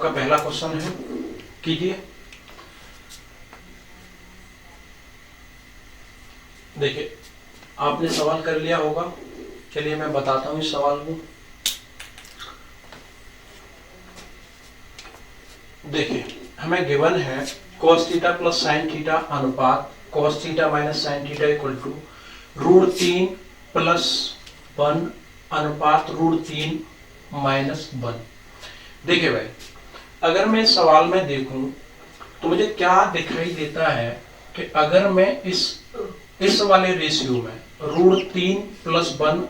आपका पहला क्वेश्चन है, कीजिए। देखिए आपने सवाल कर लिया होगा, चलिए मैं बताता हूँ इस सवाल को। देखिए हमें गिवन है cos theta plus sine theta अनुपात cos theta minus sine theta equal to √3 plus 1 अनुपात √3 माइनस 1। देखिए भाई, अगर मैं इस सवाल में देखूं तो मुझे क्या दिखाई देता है कि अगर मैं इस वाले रेशियो में √3 प्लस 1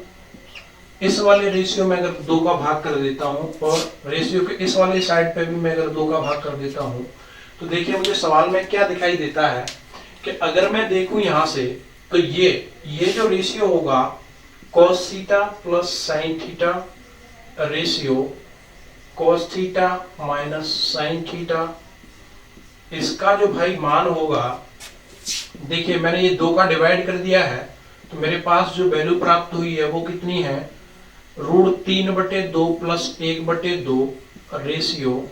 इस वाले रेशियो में अगर 2 का भाग कर देता हूं और रेशियो के इस वाले साइड पे भी मैं अगर 2 का भाग कर देता हूं, तो देखिए मुझे सवाल में क्या दिखाई देता है कि अगर मैं देखूं यहां से तो ये जो रेशियो होगा cos theta plus sine theta ratio cos theta minus sine theta, इसका जो भाई मान होगा, देखिए मैंने ये 2 का डिवाइड कर दिया है तो मेरे पास जो वैल्यू प्राप्त हुई है वो कितनी है, √3/2 प्लस 1/2 रेशियो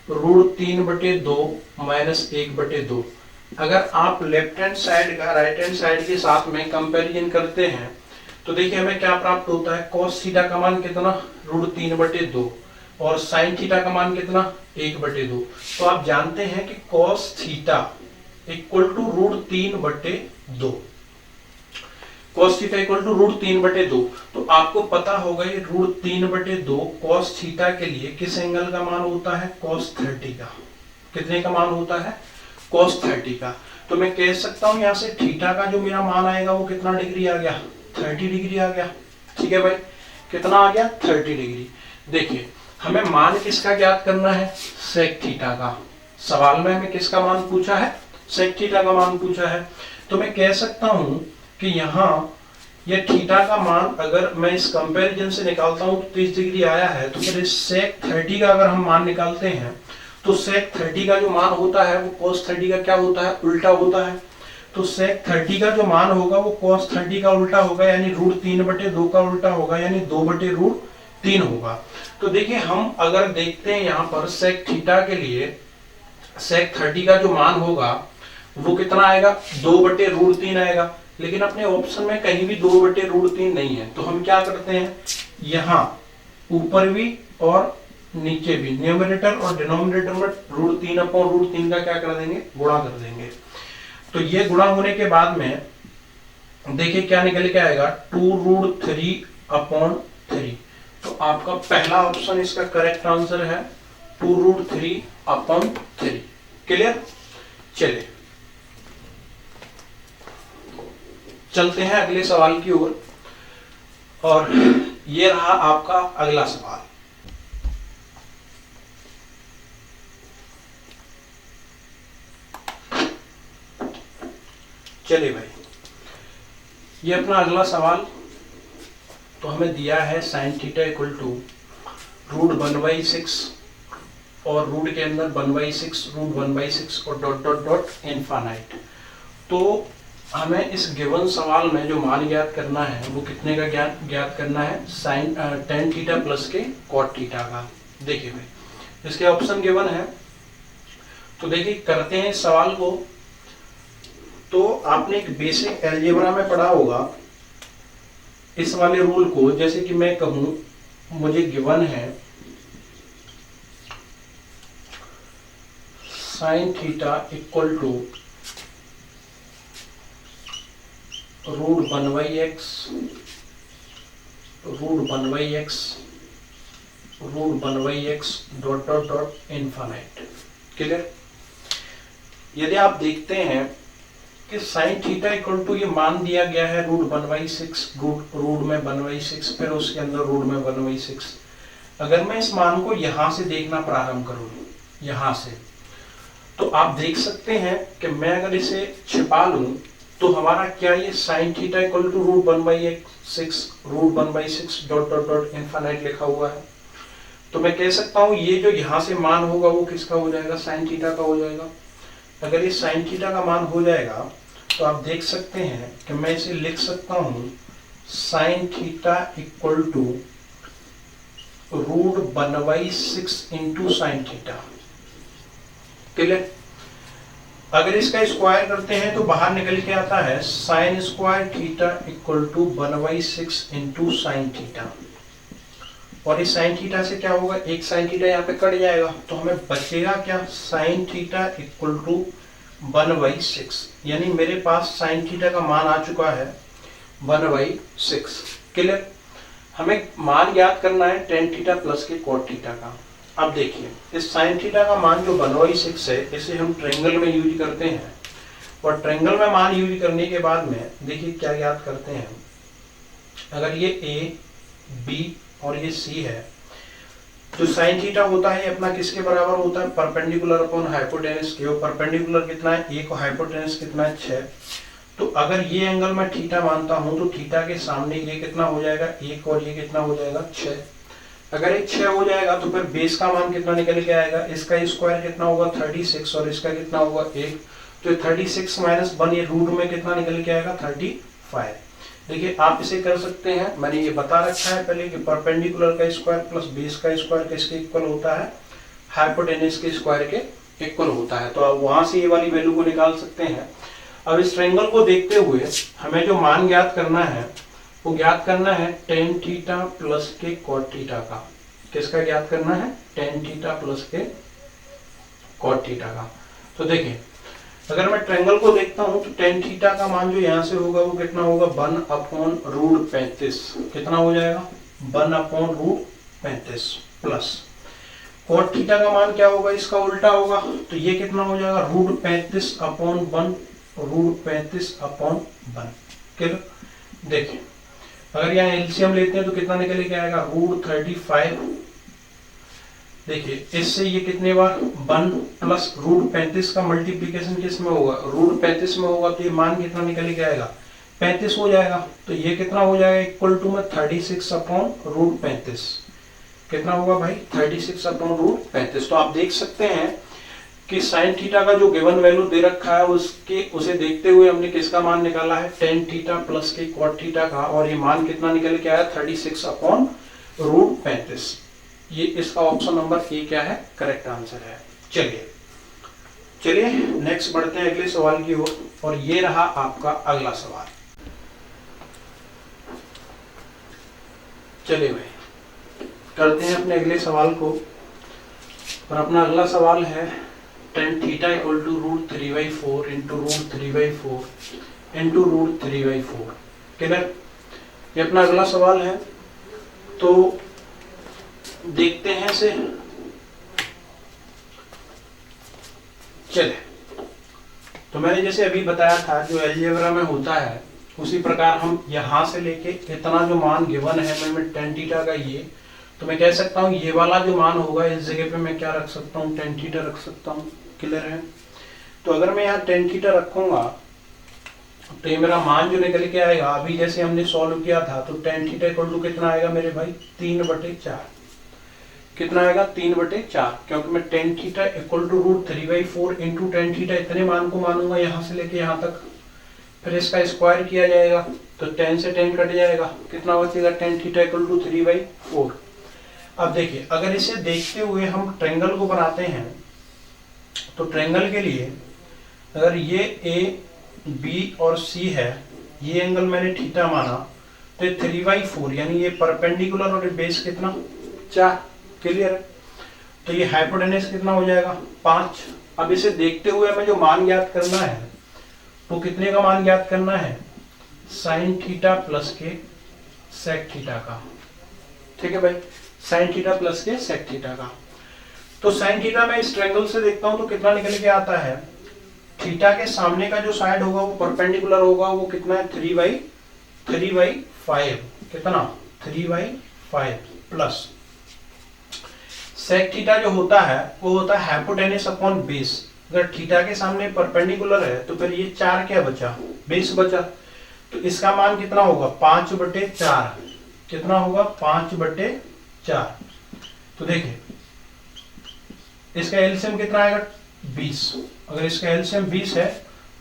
√3/2 माइनस 1/2। अगर आप लेफ्ट हैंड साइड का राइट हैंड साइड के साथ में कंपैरिजन करते हैं तो देखिए हमें क्या प्राप्त होता है, cos थीटा का मान कितना, √3/2 और साइन थीटा का मान कितना, 1/2। तो आप जानते हैं कि cos theta equal to √3/2, cos theta equal to √3/2। तो आपको पता होगा ये √3/2 cos थीटा के लिए किस एंगल का मान होता है, cos 30 का। कितने का मान होता है, cos 30 का। तो मैं कह सकता हूं यहां से थीटा का जो मेरा मान आएगा वो कितना डिग्री आ गया, 30 डिग्री आ गया। ठीक है भाई, कितना आ गया, 30 डिग्री। देखिए हमें मान किसका ज्ञात करना है, sec थीटा का। सवाल में हमें किसका मान पूछा है, sec थीटा का मान पूछा है। तो मैं कह सकता हूं कि यहाँ ये थीटा का मान अगर मैं इस कंपैरिजन से निकालता हूँ तो 30 डिग्री आया है, तो फिर इस sec 30 का अगर हम मान निकालते हैं तो sec 30 का जो मान होता है वो cos 30 का क्या होता है, उल्टा होता है। तो sec 30 का जो मान होगा वो cos 30 का उल्टा होगा, यानी √3/2 का उल्टा होगा, यानी 2/√3 होगा। तो देखिए हम अगर देखते हैं यहाँ पर sec थीटा के लिए sec 30 का जो मान होगा वो कितना आएगा, 2/√3 आएगा। लेकिन अपने ऑप्शन में कहीं भी 2/√3 नहीं है, तो हम क्या करते हैं, यहाँ ऊपर भी और नीचे भी न्यूमरेटर और डिनोमिनेटर में √3/√3 का क्या कर देंगे, गुणा कर देंगे। तो ये गुणा होने के बाद में देखिए क्या निकल के आएगा, 2√3/3। तो आपका पहला ऑप्शन इसका करेक्ट आंसर है 2√3/3। क्लियर। चलिए चलते हैं अगले सवाल की ओर, और ये रहा आपका अगला सवाल। चलिए भाई, ये अपना अगला सवाल। तो हमें दिया है साइन थीटा इक्वल टू √1/6 और रूट के अंदर 1/6 √1/6 और डॉट डॉट डॉट इनफाइनाइट। तो हमें इस गिवन सवाल में जो मान ज्ञात करना है वो कितने का ज्ञात करना है, साइन tan थीटा प्लस के cot थीटा का। देखिए भाई इसके ऑप्शन गिवन है, तो देखिए करते हैं इस सवाल को। तो आपने एक बेसिक एलजेब्रा में पढ़ा होगा इस वाले रूल को, जैसे कि मैं कहूं मुझे गिवन है sine theta equal to √1/x dot dot dot infinite. Clear. यदि आप देखते हैं कि साइन थीटा इक्वल टू ये मान दिया गया है √1/6, रूट में 1/6, फिर उसके अंदर रूट में 1/6। अगर मैं इस मान को यहां से देखना प्रारंभ करूं, यहां से, तो आप देख सकते हैं कि मैं अगर इसे छिपा लूं तो हमारा क्या, ये sine theta equal to √1/6 dot dot dot infinite लिखा हुआ है। तो मैं कह सकता हूं ये जो यहां से मान होगा वो किसका हो जाएगा, साइन थीटा का हो जाएगा। अगर ये साइन थीटा का मान हो जाएगा तो आप देख सकते हैं कि मैं इसे लिख सकता हूं sine theta equal to √1/6 into sine theta. Clear? अगर इसका स्क्वायर करते हैं तो बाहर निकल के आता है sine square theta equal to 1/6 into sine theta. और इस साइन थीटा से क्या होगा, एक साइन थीटा यहाँ पे कट जाएगा तो हमें बचेगा क्या, साइन थीटा इक्वल टू 1/6। यानी मेरे पास साइन थीटा का मान आ चुका है 1/6। क्लियर? हमें मान याद करना है टेन थीटा प्लस के कॉट थीटा का। अब देखिए इस साइन थीटा का मान जो 1/6 है इसे हम ट्रायंगल में यूज करते हैं, और ट्रायंगल में मान यूज करने के बाद में देखिए क्या याद करते हैं। अगर ये ए बी और ये सी है तो साइन थीटा होता है अपना किसके बराबर होता है, परपेंडिकुलर अपॉन हाइपोटेनस के। और परपेंडिकुलर कितना है 1 और हाइपोटेनस कितना है 6। तो अगर ये एंगल मैं थीटा मानता हूं तो थीटा के सामने ये कितना हो जाएगा 1 और ये कितना हो जाएगा 6। अगर ये 6 हो जाएगा तो फिर बेस का मान कितना निकल के आएगा, इसका स्क्वायर कितना होगा 36 और इसका कितना होगा 1। तो 36 माइनस 1 ये रूट में कितना निकल के आएगा 35। देखिए आप इसे कर सकते हैं, मैंने ये बता रखा है पहले कि परपेंडिकुलर का स्क्वायर प्लस बेस का स्क्वायर किसके इक्वल होता है, हाइपोटेनस के स्क्वायर के इक्वल होता है। तो आप वहां से ये वाली वैल्यू को निकाल सकते हैं। अब इस ट्रायंगल को देखते हुए हमें जो मान ज्ञात करना है वो ज्ञात करना है टेन थीटा प्लस के कॉट थीटा का। किसका ज्ञात करना है, टेन थीटा प्लस के कॉट थीटा का। तो देखिए अगर मैं ट्रायंगल को देखता हूं तो टेन थीटा का मान जो यहां से होगा वो कितना होगा 1/√35। कितना हो जाएगा 1/√35 प्लस कॉट थीटा का मान क्या होगा, इसका उल्टा होगा। तो ये कितना हो जाएगा √35/1 √35/1। देखिए अगर यहाँ एलसीएम लेते हैं तो कितना निकल के आएगा √35। देखिए इससे ये कितने बार 1 प्लस √35 का मल्टीप्लीकेशन किस में होगा, √35 में होगा। तो ये मान कितना निकल के आएगा 35 हो जाएगा। तो ये कितना हो जाएगा इक्वल टू में 36/√35। कितना होगा भाई 36/√35। तो आप देख सकते हैं कि साइन थीटा का जो गिवन वैल्यू दे रखा है उसे देखते हुए हमने किसका मान निकाला है टेन थीटा प्लस के कॉट थीटा का, और ये मान कितना निकल के आया 36/√35। ये इसका ऑप्शन नंबर ए क्या है, करेक्ट आंसर है। चलिए नेक्स्ट बढ़ते हैं अगले सवाल की ओर, और ये रहा आपका अगला सवाल। चलिए भाई करते हैं अपने अगले सवाल को, और अपना अगला सवाल है tan theta equal to √3/4 into √3/4 into √3/4। Clear? ये अपना अगला सवाल है। तो देखते हैं इसे। चले तो मैंने जैसे अभी बताया था जो अलजेब्रा में होता है उसी प्रकार हम यहां से लेके इतना जो मान गिवन है मैं टेन थीटा का, ये तो मैं कह सकता हूँ ये वाला जो मान होगा इस जगह पे मैं क्या रख सकता हूँ टेन थीटा रख सकता हूँ। क्लियर है? तो अगर मैं यहाँ टेन थीटा रखूंगा तो ये मेरा मान जो निकल के आएगा, अभी जैसे हमने सॉल्व किया था तो टेन थीटा इक्वल टू कितना आएगा मेरे भाई 3/4। कितना आएगा 3/4, क्योंकि मैं tan theta equal to √3/4 into tan theta इतने मान को मानूंगा यहाँ से लेके यहाँ तक, फिर इसका स्क्वायर किया जाएगा तो 10 से 10 कट जाएगा, कितना बचेगा टेन थीटा इक्वल टू 3/4। अब देखिए अगर इसे देखते हुए हम ट्रायंगल को बनाते हैं तो ट्रायंगल के लिए अगर ये ए बी और सी है, ये एंगल मैंने थीटा माना तो 3/4 यानी ये परपेंडिकुलर और बेस कितना 4। क्लियर है? तो ये हाइपोटेनस कितना हो जाएगा 5। अब इसे देखते हुए हमें जो मान ज्ञात करना है तो कितने का मान ज्ञात करना है, साइन थीटा प्लस के सेक थीटा का। ठीक है भाई, साइन थीटा प्लस के सेक थीटा का। तो साइन थीटा में इस ट्रायंगल से देखता हूं तो कितना निकल के आता है, थीटा के सामने का जो साइड होगा वो परपेंडिकुलर होगा, वो कितना है 3/5। कितना 3/5 प्लस सेक थीटा जो होता है वो होता है हाइपोटेनस अपॉन बेस। अगर थीटा के सामने परपेंडिकुलर है तो फिर ये 4 क्या बचा, बेस बचा। तो इसका मान कितना होगा 5/4। कितना होगा 5/4। तो देखिए इसका एलसीएम कितना आएगा 20। अगर इसका एलसीएम 20 है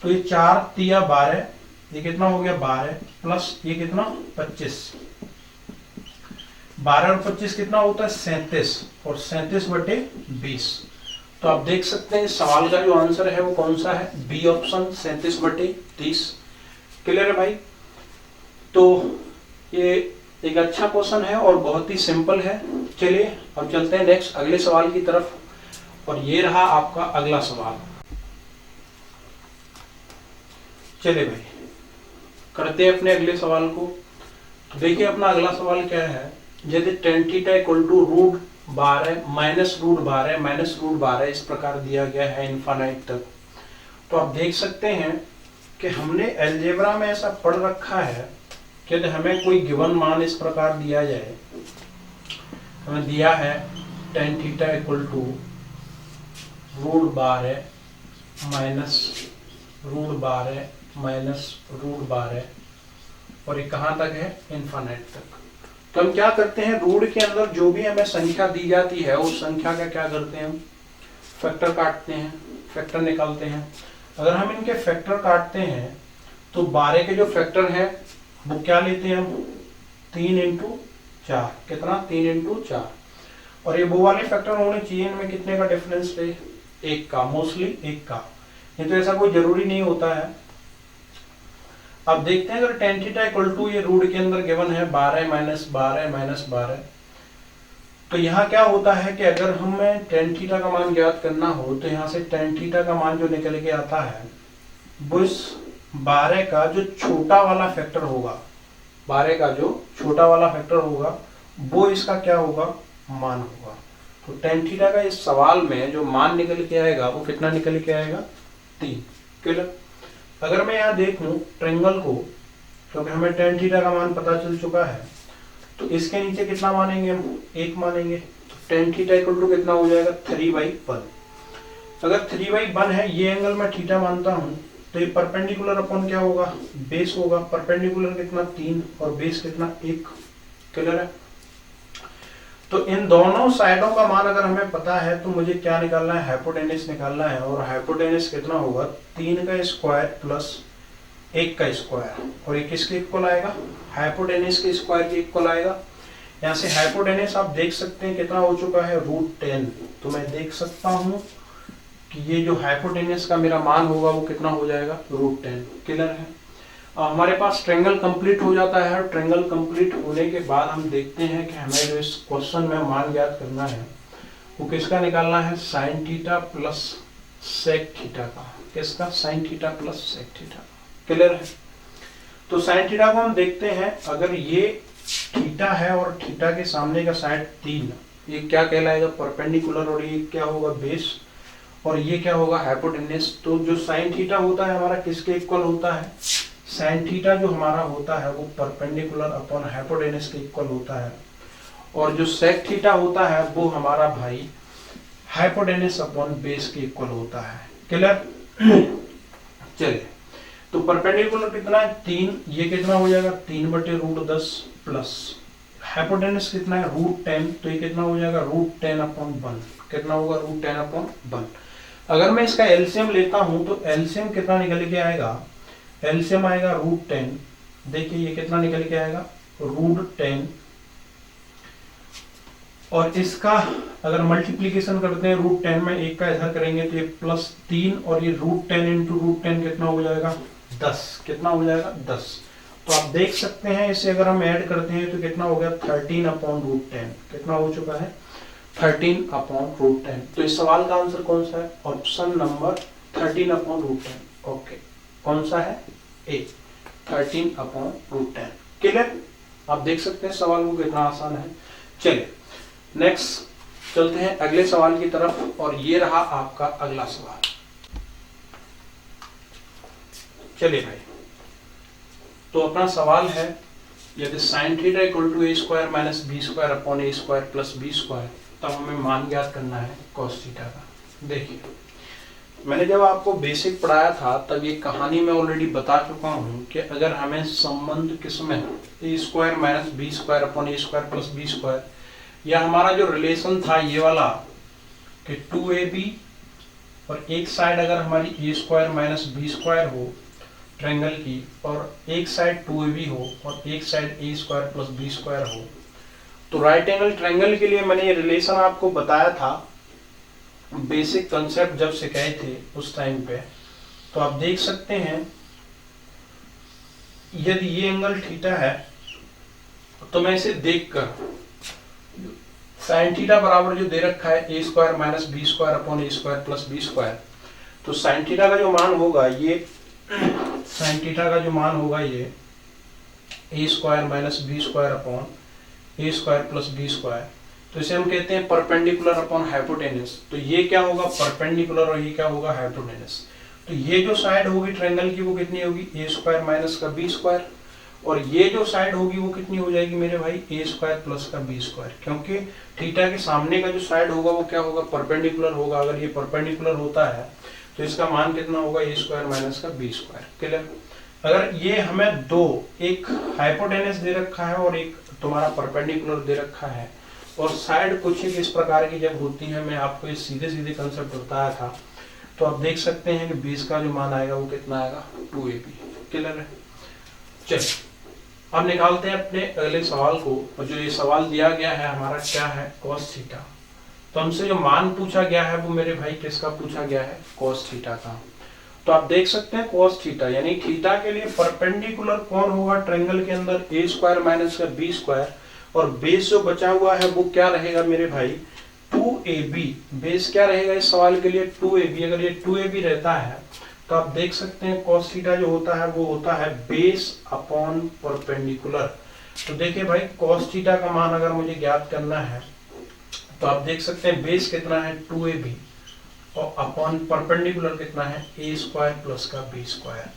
तो ये 4 तिया 12, ये कितना हो गया 12 प्लस ये कितना 25। 12 और 25 कितना होता है 37, और 37/20। तो आप देख सकते हैं इस सवाल का जो आंसर है वो कौन सा है, बी ऑप्शन 37/30। क्लियर है भाई। तो ये एक अच्छा क्वेश्चन है और बहुत ही सिंपल है। चलिए अब चलते हैं नेक्स्ट अगले सवाल की तरफ, और ये रहा आपका अगला सवाल। चलिए भाई करते हैं अपने अगले सवाल को। तो देखिए अपना अगला सवाल क्या है, यदि tan theta equal to √12 minus √12 इस प्रकार दिया गया है इनफाइनाइट तक, तो आप देख सकते हैं कि हमने अलजेब्रा में ऐसा पढ़ रखा है कि यदि हमें कोई गिवन मान इस प्रकार दिया जाए, हमें दिया है tan theta equal to √12 minus √12 और ये कहाँ तक है, इनफाइनाइट तक। तो हम क्या करते हैं, रूट के अंदर जो भी हमें संख्या दी जाती है उस संख्या का क्या करते हैं, हम फैक्टर काटते हैं, फैक्टर निकालते हैं। अगर हम इनके फैक्टर काटते हैं तो 12 के जो फैक्टर हैं वो क्या लेते हैं हम, 3 × 4, कितना 3 × 4, और ये वो वाले फैक्टर होने चाहिए इनमें कितने का डिफरेंस है, 1 का, मोस्टली 1 का, नहीं तो ऐसा कोई जरूरी नहीं होता है। अब देखते हैं अगर tan थीटा इक्वल टू ये रूट के अंदर गिवन है 12 - 12 तो यहाँ क्या होता है कि अगर हमें tan थीटा का मान ज्ञात करना हो तो यहाँ से tan थीटा का मान जो निकल के आता है वो इस 12 का जो छोटा वाला फैक्टर होगा, 12 का जो छोटा वाला फैक्टर होगा वो इसका क्या होगा, मान होगा। तो tan थीटा का इस सवाल में जो मान निकल के आएगा वो कितना निकल के आएगा, 3। क्लियर। अगर मैं यहाँ देखूं ट्रायंगल को, क्योंकि हमें tan थीटा का मान पता चल चुका है, तो इसके नीचे कितना मानेंगे हम, 1 मानेंगे। तो tan थीटा इक्वल टू कितना हो जाएगा, 3/1। अगर 3/1 है, ये एंगल मैं थीटा मानता हूँ, तो ये परपेंडिकुलर अपॉन क्या होगा, बेस होगा। परपेंडिकुलर कितना 3 और बेस कितना 1। क्लियर है। तो इन दोनों साइडों का मान अगर हमें पता है तो मुझे क्या निकालना है, हाइपोटेनस निकालना है। और हाइपोटेनस कितना होगा, 3 का स्क्वायर प्लस 1 का स्क्वायर, और ये किसके इक्वल आएगा, हाइपोटेनस के स्क्वायर के इक्वल आएगा। यहाँ से हाइपोटेनस आप देख सकते हैं कितना हो चुका है, √10। तो मैं देख सकता हूँ कि ये जो हाइपोटेनस का मेरा मान होगा वो कितना हो जाएगा, √10। क्लियर है। हमारे पास ट्रायंगल कंप्लीट हो जाता है। ट्रायंगल कंप्लीट होने के बाद हम देखते हैं कि हमें जो इस क्वेश्चन में मान ज्ञात करना है वो किसका निकालना है, sin theta plus sec theta का। किसका, sin theta plus sec theta. Clear है। तो sin थीटा को हम देखते हैं, अगर ये थीटा है और थीटा के सामने का साइड 3, ये क्या कहलाएगा, परपेंडिकुलर, और ये क्या होगा, बेस, और ये क्या होगा, हाइपोटेनस। तो जो sin थीटा होता है हमारा किसके इक्वल होता है, sin थीटा जो हमारा होता है वो परपेंडिकुलर अपॉन हाइपोटेनस के इक्वल होता है, और जो sec थीटा होता है वो हमारा भाई हाइपोटेनस अपॉन बेस के इक्वल होता है। क्लियर। चलिए, तो परपेंडिकुलर कितना है, 3, ये कितना हो जाएगा, 3/√10 प्लस हाइपोटेनस कितना है, √10, तो ये कितना हो जाएगा, √10/1। कितना होगा, √10/1। अगर मैं इसका एलसीएम लेता हूं तो एलसीएम कितना निकल के आएगा, एलसीएम आएगा √10। देखिए ये कितना निकल के आएगा, √10, और इसका अगर मल्टीप्लीकेशन करते हैं √10 में 1 का इधर करेंगे तो ये +3, और ये √10 × √10 कितना हो जाएगा, 10। कितना हो जाएगा, 10। तो आप देख सकते हैं इसे अगर हम ऐड करते हैं तो कितना हो गया, 13/√10। कितना हो चुका है, 13/√10। तो इस सवाल का आंसर कौन सा है, ऑप्शन नंबर 13/√10। ओके, कौन सा है, ए, 13/√10। क्लियर। आप देख सकते हैं सवाल को कितना आसान है। चलिए नेक्स्ट चलते हैं अगले सवाल की तरफ, और ये रहा आपका अगला सवाल। चलिए भाई, तो अपना सवाल है, यदि sin theta equal to a² - b² / a² + b², तब हमें मान ज्ञात करना है cos थीटा का। देखिए मैंने जब आपको बेसिक पढ़ाया था तब ये कहानी मैं ऑलरेडी बता चुका हूँ कि अगर हमें संबंध किसमें, a² - b² / a² + b², या हमारा जो रिलेशन था ये वाला कि 2ab, और एक साइड अगर हमारी a² - b² हो ट्रायंगल की, और एक साइड 2ab हो और एक साइड a² + b² हो, तो राइट एंगल ट्रायंगल के लिए मैंने ये रिलेशन आपको बताया था, बेसिक कंसेप्ट जब सिखाए थे उस टाइम पे। तो आप देख सकते हैं यदि ये एंगल थीटा है तो मैं इसे देखकर साइन थीटा बराबर जो दे रखा है A square minus B square upon A square plus B square, तो साइन थीटा का जो मान होगा ये साइन थीटा का जो मान होगा ये A square minus B square upon A square plus B square, तो इसे हम कहते हैं परपेंडिकुलर अपॉन हाइपोटेनस। तो ये क्या होगा, परपेंडिकुलर, और ये क्या होगा, हाइपोटेनस। तो ये जो साइड होगी ट्रायंगल की वो कितनी होगी, ए स्क्वायर माइनस का बी स्क्वायर, और ये जो साइड होगी वो कितनी हो जाएगी मेरे भाई, ए स्क्वायर प्लस का बी स्क्वायर, क्योंकि थीटा के सामने का जो साइड होगा वो क्या होगा, परपेंडिकुलर होगा। अगर ये परपेंडिकुलर होता है तो इसका मान कितना होगा, ए स्क्वायर माइनस का बी स्क्वायर। क्लियर। अगर ये हमें दो, एक हाइपोटेनस दे रखा है और एक तुम्हारा परपेंडिकुलर दे रखा है, और साइड कुछ इस प्रकार की जब होती है, मैं आपको ये सीधे सीधे कंसेप्ट बताया था, तो आप देख सकते हैं कि बेस का जो मान आएगा वो कितना आएगा, 2ab। क्लियर है। चलिए अब निकालते हैं अपने अगले सवाल को। और जो ये सवाल दिया गया है हमारा क्या है, cos थीटा। तो हमसे जो मान पूछा गया है वो मेरे भाई किसका पूछा गया है, cos थीटा का। तो आप देख सकते हैं cos थीटा यानी थीटा के लिए परपेंडिकुलर कौन होगा ट्रायंगल के अंदर, ए स्क्वायर माइनस का बी स्क्वायर, और बेस जो बचा हुआ है वो क्या रहेगा मेरे भाई, 2ab। बेस क्या रहेगा इस सवाल के लिए, 2ab। अगर ये 2ab रहता है तो आप देख सकते हैं cos थीटा जो होता है वो होता है बेस अपॉन परपेंडिकुलर। तो देखिए भाई cos थीटा का मान अगर मुझे ज्ञात करना है तो आप देख सकते हैं बेस कितना है, 2ab, और अपॉन परपेंडिकुलर कितना है, ए स्क्वायर प्लस का बी स्क्वायर।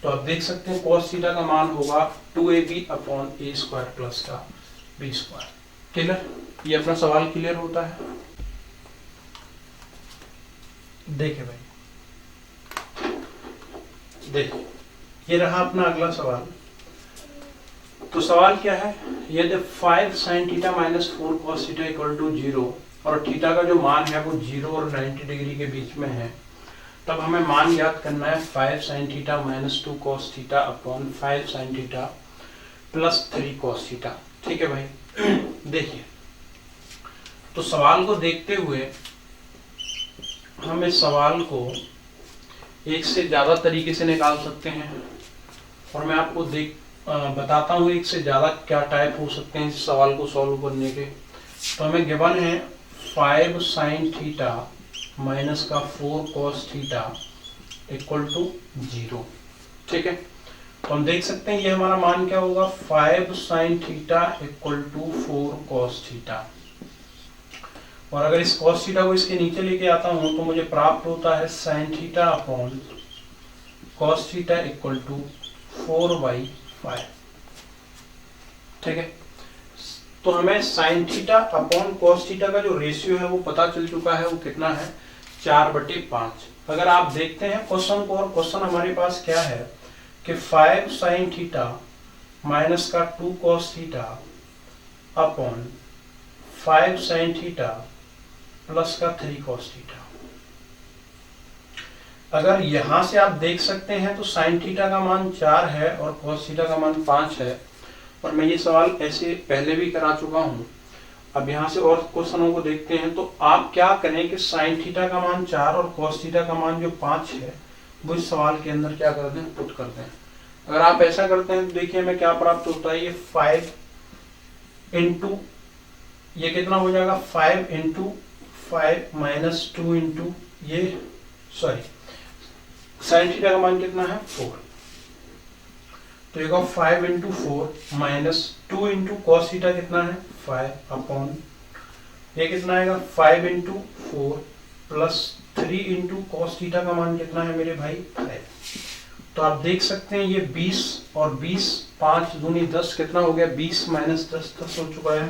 तो आप देख सकते हैं cos थीटा का मान होगा 2ab upon A square plus का बी स्क्वायर। क्लियर। ये अपना सवाल क्लियर होता है। देखिए भाई, देखिए ये रहा अपना अगला सवाल। तो सवाल क्या है, यदि 5 sin theta minus 4 cos theta equal to 0 और थीटा का जो मान है वो 0 और 90 डिग्री के बीच में है, तब हमें मान याद करना है 5 sin theta minus 2 cos theta upon 5 sin theta plus 3 cos theta. ठीक है भाई। देखिए तो सवाल को देखते हुए हम इस सवाल को एक से ज्यादा तरीके से निकाल सकते हैं, और मैं आपको बताता हूँ एक से ज्यादा क्या टाइप हो सकते हैं इस सवाल को सॉल्व करने के। तो हमें गिवन है 5 sin थीटा माइनस का 4 cos थीटा इक्वल टू 0। ठीक है। तो हम देख सकते हैं ये हमारा मान क्या होगा, 5 sin theta equal to 4 cos theta, और अगर इस cos थीटा को इसके नीचे लेके आता हूं तो मुझे प्राप्त होता है sin theta upon cos theta equal to 4/5। ठीक है। तो हमें sin theta upon cos theta का जो रेशियो है वो पता चल चुका है, वो कितना है, 4/5। अगर आप देखते हैं क्वेश्चन को, और क्वेश्चन हमारे पास क्या है कि 5 sin थीटा माइनस का 2 cos theta upon 5 sin theta plus का 3 cos थीटा। अगर यहां से आप देख सकते हैं तो sin थीटा का मान 4 है और cos थीटा का मान 5 है, और मैं ये सवाल ऐसे पहले भी करा चुका हूं। अब यहां से और क्वेश्चनों को देखते हैं। तो आप क्या करें कि sin थीटा का मान 4 और cos थीटा का मान जो 5 है वो इस सवाल के अंदर क्या कर दें, पुट कर दें। अगर आप ऐसा करते हैं तो देखिए हमें क्या प्राप्त होता है, ये 5 इंटू ये कितना हो जाएगा, 5 इंटू 5 माइनस 2 इंटू ये सॉरी sin थीटा का मान कितना है, 4। तो ये 5 into 4 minus 2 into cos theta कितना है, 5 अपॉन ये कितना आएगा, 5 into 4 plus 3 into cos theta का मान कितना है मेरे भाई, 5। तो आप देख सकते हैं ये 20 और 20, 5 दूनी 10 कितना हो गया, 20 माइनस 10 10 हो चुका है,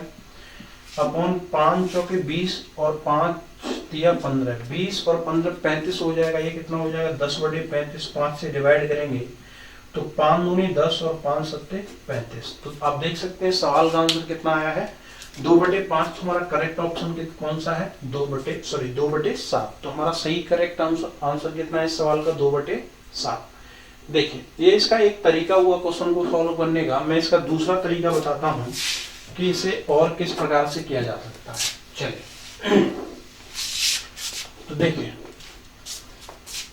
अपॉन 5 चौके 20 और 5 दिया 15, 20 और 15 35 हो जाएगा। ये कितना हो जाएगा, 10/35। 5 से डिवाइड करेंगे तो 5 दूनी 10 और 5 सत्ते 35। तो आप देख सकते हैं सवाल का आंसर कितना आया है, 2/5। हमारा करेक्ट ऑप्शन कौन सा है, 2/7। तो हमारा सही करेक्ट आंसर कितना है इस सवाल का, 2/7। देखिए ये इसका एक तरीका हुआ क्वेश्चन को सॉल्व करने का। मैं इसका दूसरा तरीका बताता हूँ कि इसे और किस प्रकार से किया जा सकता है। चलिए तो देखिए,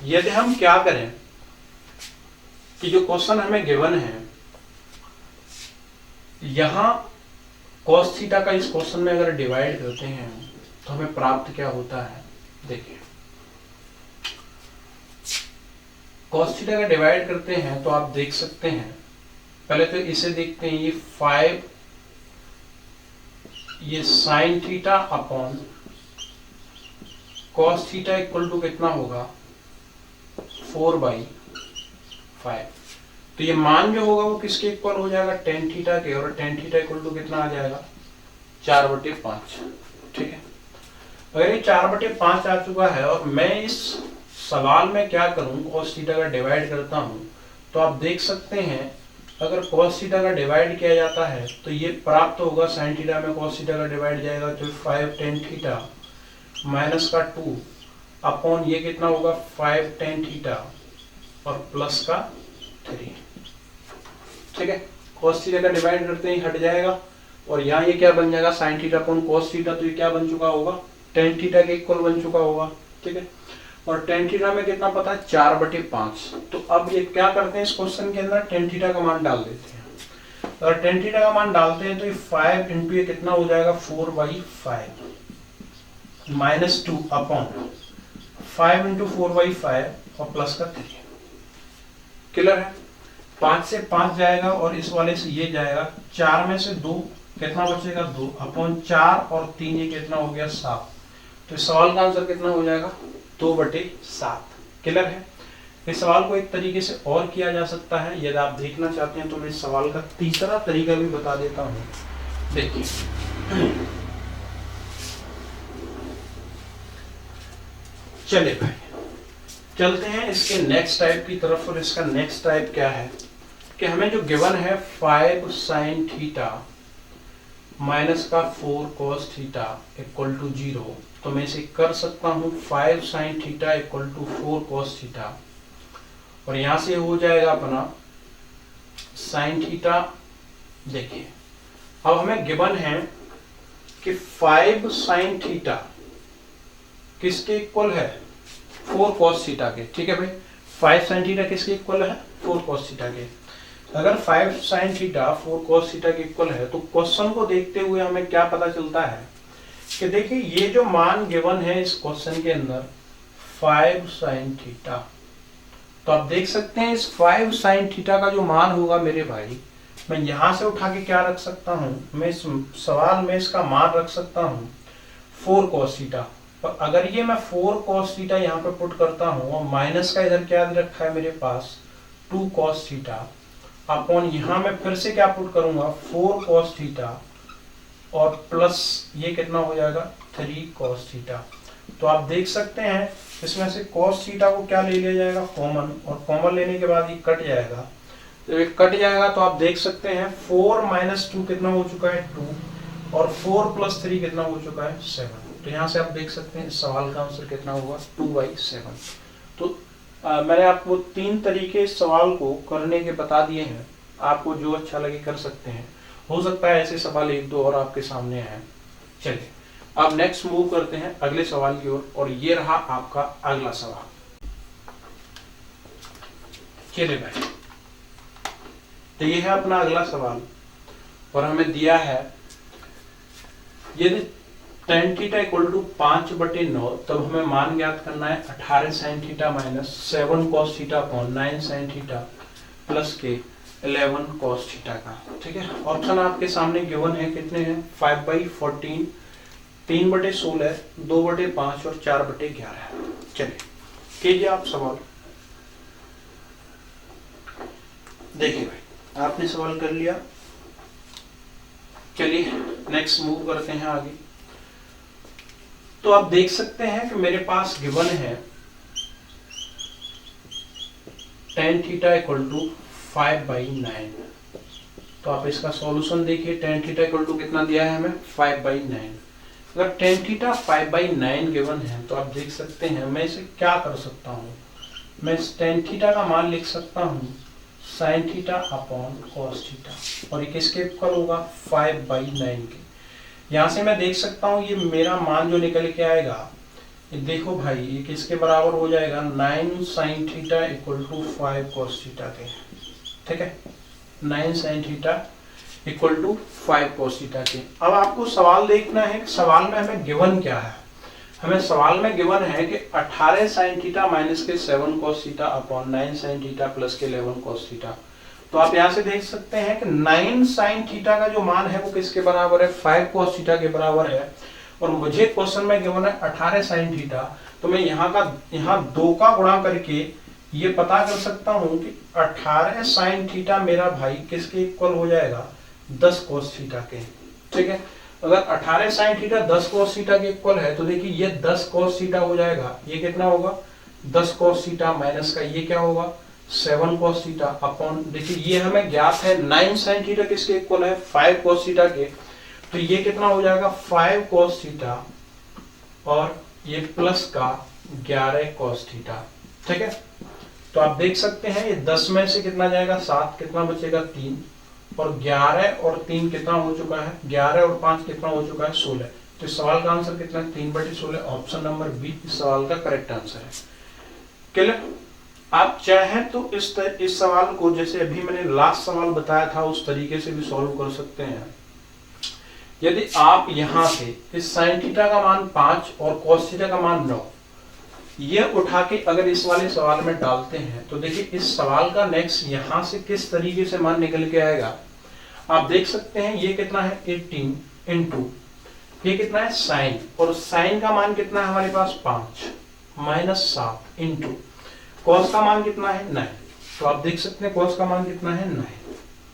यदि हम क्या करें कि जो क्वेश्चन हमें गिवन है, यहां cos थीटा का इस क्वेश्चन में अगर डिवाइड करते हैं तो हमें प्राप्त क्या होता है। देखिए, cos थीटा का डिवाइड करते हैं तो आप देख सकते हैं, पहले तो इसे देखते हैं, ये 5 ये sine theta upon cos theta equal to कितना होगा 4/5। तो ये मान जो होगा वो किसके इक्वल हो जाएगा, tan थीटा के, और tan थीटा इक्वल टू कितना आ जाएगा 4/5। ठीक है, अगर ये 4/5 आ चुका है और मैं इस सवाल में क्या करूं, cos थीटा का डिवाइड करता हूं, तो आप देख सकते हैं अगर cos थीटा का डिवाइड किया जाता है तो ये प्राप्त होगा, sin थीटा में cos थीटा का डिवाइड जाएगा तो 5 tan थीटा माइनस का 2 अपॉन ये कितना होगा 5 tan थीटा और प्लस का 3। ठीक है, cos थीटा का डिवाइड करते ही हट जाएगा और यहाँ ये क्या बन जाएगा sin theta upon cos theta, तो ये क्या बन चुका होगा tan थीटा के इक्वल बन चुका होगा। ठीक है, और tan थीटा में कितना पता है 4/5। तो अब ये क्या करते हैं, इस क्वेश्चन के अंदर tan थीटा का मान डाल देते हैं, और tan थीटा का मान डालते हैं तो ये 5 इंटू ये कितना हो जाएगा 4/5 माइनस 2 अपॉन 5 इंटू 4/5 और प्लस का 3। क्लियर है, 5 से 5 जाएगा और इस वाले से ये जाएगा, 4 में से 2 कितना बचेगा 2 अपॉन 4 और 3 ये कितना हो गया 7। तो इस सवाल का आंसर कितना हो जाएगा 2/7। क्लियर है, इस सवाल को एक तरीके से और किया जा सकता है, यदि आप देखना चाहते हैं तो मैं इस सवाल का तीसरा तरीका भी बता देता हूं। देखिए, चलिए भाई चलते हैं इसके नेक्स्ट टाइप की तरफ। और इसका नेक्स्ट टाइप क्या है कि हमें जो गिवन है 5 sin थीटा माइनस का 4 cos थीटा इक्वल टू 0, तो मैं इसे कर सकता हूं 5 sin theta equal to 4 cos theta, और यहां से हो जाएगा अपना sin थीटा। देखिए, अब हमें गिवन है कि 5 sin थीटा किसके इक्वल है 4 cos थीटा के। ठीक है भाई, 5 sin थीटा किसके इक्वल है 4 cos थीटा के। अगर 5 sin थीटा 4 cos थीटा के इक्वल है तो क्वेश्चन को देखते हुए हमें क्या पता चलता है कि देखिए, ये जो मान गिवन है इस क्वेश्चन के अंदर 5 sin थीटा, तो आप देख सकते हैं इस 5 sin थीटा का जो मान होगा मेरे भाई, मैं यहां से उठा के क्या रख सकता हूं, मैं इस सवाल में इसका मान रख सकता हूं 4 cos थीटा। और अगर ये मैं 4 cos थीटा यहाँ पे पुट करता हूँ और माइनस का इधर क्या रखा है मेरे पास 2 cos थीटा अपॉन यहाँ मैं फिर से क्या पुट करूंगा 4 cos थीटा और प्लस ये कितना हो जाएगा 3 cos थीटा। तो आप देख सकते हैं इसमें से cos थीटा को क्या ले लिया जाएगा कॉमन, और कॉमन लेने के बाद ये कट जाएगा। जब ये कट जाएगा तो आप देख सकते हैं 4 माइनस 2 कितना हो चुका है 2 और 4 प्लस 3 कितना हो चुका है 7। तो यहाँ से आप देख सकते हैं इस सवाल का आंसर कितना होगा 2/7। तो मैंने आपको 3 तरीके इस सवाल को करने के बता दिए हैं, आपको जो अच्छा लगे कर सकते हैं। हो सकता है ऐसे सवाल 1-2 और आपके सामने आए। चलिए अब नेक्स्ट मूव करते हैं अगले सवाल की ओर, और ये रहा आपका अगला सवाल। चलिए भाई, तो ये है अपना अगला सवाल, और हमें दिया है यदि tan थीटा इक्वल टू 5/9, तब हमें मान ज्ञात करना है 18 sin theta minus 7 cos theta upon 9 sin theta plus के 11 cos थीटा का। ठीक है, ऑप्शन आपके सामने गिवन है, कितने हैं 5/14, 3/16, 2/5 और 4/11। चलिए कीजिए आप सवाल। देखिए भाई, आपने सवाल कर लिया। चलिए नेक्स्ट मूव करते हैं आगे। तो आप देख सकते हैं कि मेरे पास गिवन है tan थीटा इक्वल टू 5/9। तो आप इसका सॉल्यूशन देखिए, tan थीटा इक्वल टू कितना दिया है हमें 5/9। अगर tan थीटा 5/9 गिवन है तो आप देख सकते हैं मैं इसे क्या कर सकता हूं, मैं इस tan थीटा का मान लिख सकता हूं sine theta upon cos theta, और ये किसके इक्वल होगा 5/9 के। यहाँ से मैं देख सकता हूँ ये मेरा मान जो निकल के आएगा, ये देखो भाई ये किसके बराबर हो जाएगा 9 sine theta equal to 5 cos theta के। ठीक है, 9 sine theta equal to 5 cos theta के। अब आपको सवाल देखना है, सवाल में हमें गिवन क्या है। हमें सवाल में गिवन है कि 18 साइन थीटा माइनस के 7 cos theta upon 9 sine theta plus के 11 कॉस थीटा। तो आप यहाँ से देख सकते हैं कि 9 साइन थीटा का जो मान है वो किसके बराबर है 5 कॉस थीटा के बराबर है, और मुझे क्वेश्चन में गिवन है 18 साइन थीटा। तो मैं यहाँ 2 का गुणा करके ये पता कर सकता हूँ कि 18 साइन थीटा मेरा भाई किसके इक्वल हो जाएगा 10 कॉस थीटा के। ठीक है, अगर 18 साइन थीटा 10 कॉस थीटा के इक्वल है तो देखिए ये 10 कॉस थीटा हो जाएगा, ये कितना होगा 10 कॉस थीटा माइनस का ये क्या होगा 7 कॉस थीटा अपॉन, देखिए ये हमें ज्ञात है 9 साइन थीटा किसके इक्वल है 5 कॉस थीटा के, तो ये कितना हो जाएगा 5 कॉस थीटा और ये प्लस का 11 कॉस थीटा। ठीक है, तो आप देख सकते हैं ये 10 में से कितना जाएगा 7, कितना बचेगा 3, और 11 और 3 कितना हो चुका है 11 और 5 कितना हो चुका है 16। तो इस सवाल का आंसर कितना है 3/16। ऑप्शन नंबर बी इस सवाल का करेक्ट आंसर है। क्लियर? आप चाहें तो इस सवाल को जैसे अभी मैंने लास्ट सवाल बताया था उस तरीके से भी सॉल्व कर सकते हैं। यदि आप यहां से इस साइन थीटा का मान 5 और कॉस थीटा का मान 9 ये उठा के अगर इस वाले सवाल में डालते हैं तो देखिए इस सवाल का नेक्स्ट यहां से किस तरीके से मान निकल के आएगा आप देख सकते हैं। ये कितना है 18 इंटू ये कितना है साइन, और साइन का मान कितना है हमारे पास 5 माइनस 7 इंटू कॉस का मान कितना है 9। तो आप देख सकते हैं कॉस का मान कितना है 9।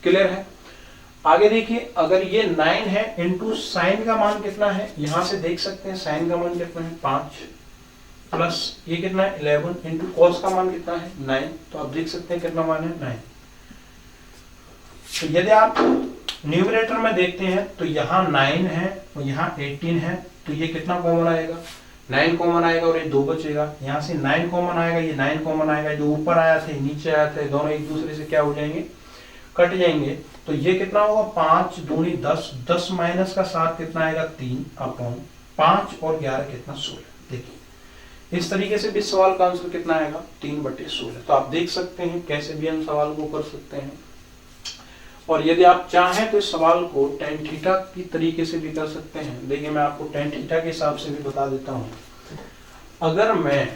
क्लियर है? आगे देखिए अगर ये 9 है इंटू साइन का मान कितना है, यहां से देख सकते हैं साइन का मान कितना है 5 प्लस ये कितना है 11 इंटू कॉस का मान कितना है 9। तो आप देख सकते हैं कितना मान है 9। तो यदि आप न्यूमरेटर में देखते हैं तो यहाँ 9 है और यहाँ 18 है, तो ये कितना कॉमन आएगा 9 कॉमन आएगा और ये 2 बचेगा। यहाँ से 9 कॉमन आएगा, ये 9 कॉमन आएगा, जो ऊपर आया था नीचे आया था, दोनों एक दूसरे से क्या हो जाएंगे कट जाएंगे। तो ये कितना होगा 5 दूनी 10, 10 माइनस का 7 कितना आएगा 3 अपॉन 5 और 11 कितना 16। देखिए इस तरीके से भी सवाल का आंसर कितना आएगा 3/16। तो आप देख सकते हैं कैसे भी हम सवाल को कर सकते हैं। और यदि आप चाहें तो इस सवाल को tan थीटा की तरीके से भी कर सकते हैं। देखिए मैं आपको tan थीटा के हिसाब से भी बता देता हूं। अगर मैं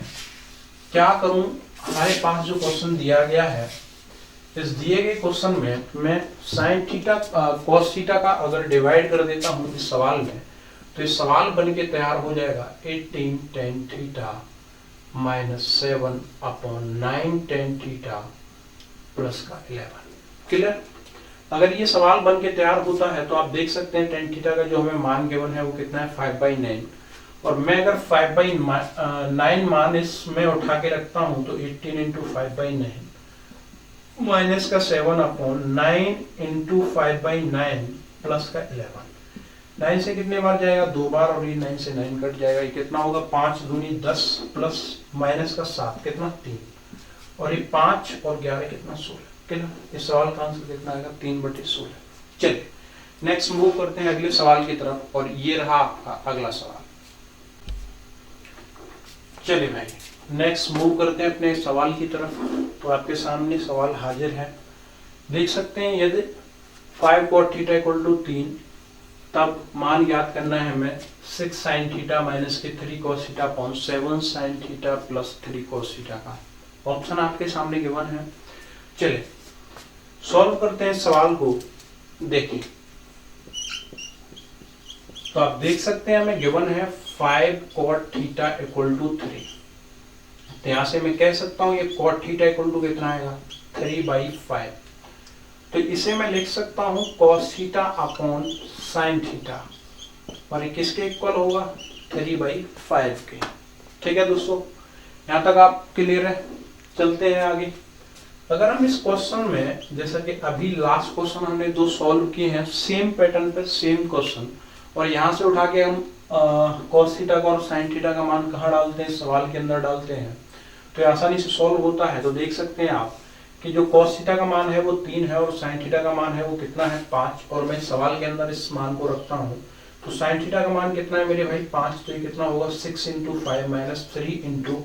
क्या करूं, हमारे पास जो क्वेश्चन दिया गया है इस दिए गए क्वेश्चन में मैं sin थीटा cos थीटा का अगर डिवाइड कर देता हूं इस सवाल में, तो इस सवाल बन के तैयार हो जाएगा 18 tan theta minus 7 upon 9 tan theta plus का 11। क्लियर? अगर ये सवाल बन के तैयार होता है तो आप देख सकते हैं tan थीटा का जो हमें मान गिवन है वो कितना है 5/9, और मैं अगर 5/9 मान इसमें उठा के रखता हूं तो 18 इंटू 5/9 माइनस का 7 अपॉन 9 इंटू 5/9 प्लस का 11। 9 से कितने बार जाएगा 2 बार, और ये 9 से 9 कट जाएगा। ये कितना होगा 5 दूनी 10 प्लस माइनस का 7 कितना 3, और ये 5 और 11 कितना 16। इस सवाल का आंसर कितना आएगा 3/16। चलिए नेक्स्ट मूव करते हैं अगले सवाल की तरफ, और ये रहा आपका अगला सवाल। चलिए भाई नेक्स्ट मूव करते हैं अपने सवाल की तरफ। तो आपके सामने सवाल हाजिर है, देख सकते हैं। यदि 5 cot थीटा इक्वल टू 3 तब मान ज्ञात करना है हमें 6 sin थीटा माइनस के 3 cos theta upon 7 sin theta plus 3 cos theta का। ऑप्शन आपके सामने गिवन है। चलिए सॉल्व करते हैं सवाल को। देखिए तो आप देख सकते हैं हमें गिवन है 5 cot थीटा इक्वल टू 3। तो यहां से मैं कह सकता हूं ये cot थीटा इक्वल टू कितना आएगा 3/5। तो इसे मैं लिख सकता हूं cos theta upon sin theta, और ये किसके इक्वल होगा 3/5 के। ठीक है दोस्तों, यहां तक आप क्लियर है? चलते हैं आगे। अगर हम इस क्वेश्चन में जैसा कि अभी लास्ट क्वेश्चन हमने जो सॉल्व किए हैं सेम पैटर्न पे सेम क्वेश्चन, और यहाँ से उठा के हम cos थीटा का और sin थीटा का मान कहाँ डालते हैं, सवाल के अंदर डालते हैं, तो ये आसानी से सॉल्व होता है। तो देख सकते हैं आप कि जो cos थीटा का मान है वो 3 है और sin थीटा का मान है वो कितना है 5, और मैं सवाल के अंदर इस मान को रखता हूँ, तो sin थीटा का मान कितना है मेरे भाई 5, तो ये कितना होगा 6 into 5 minus 3 into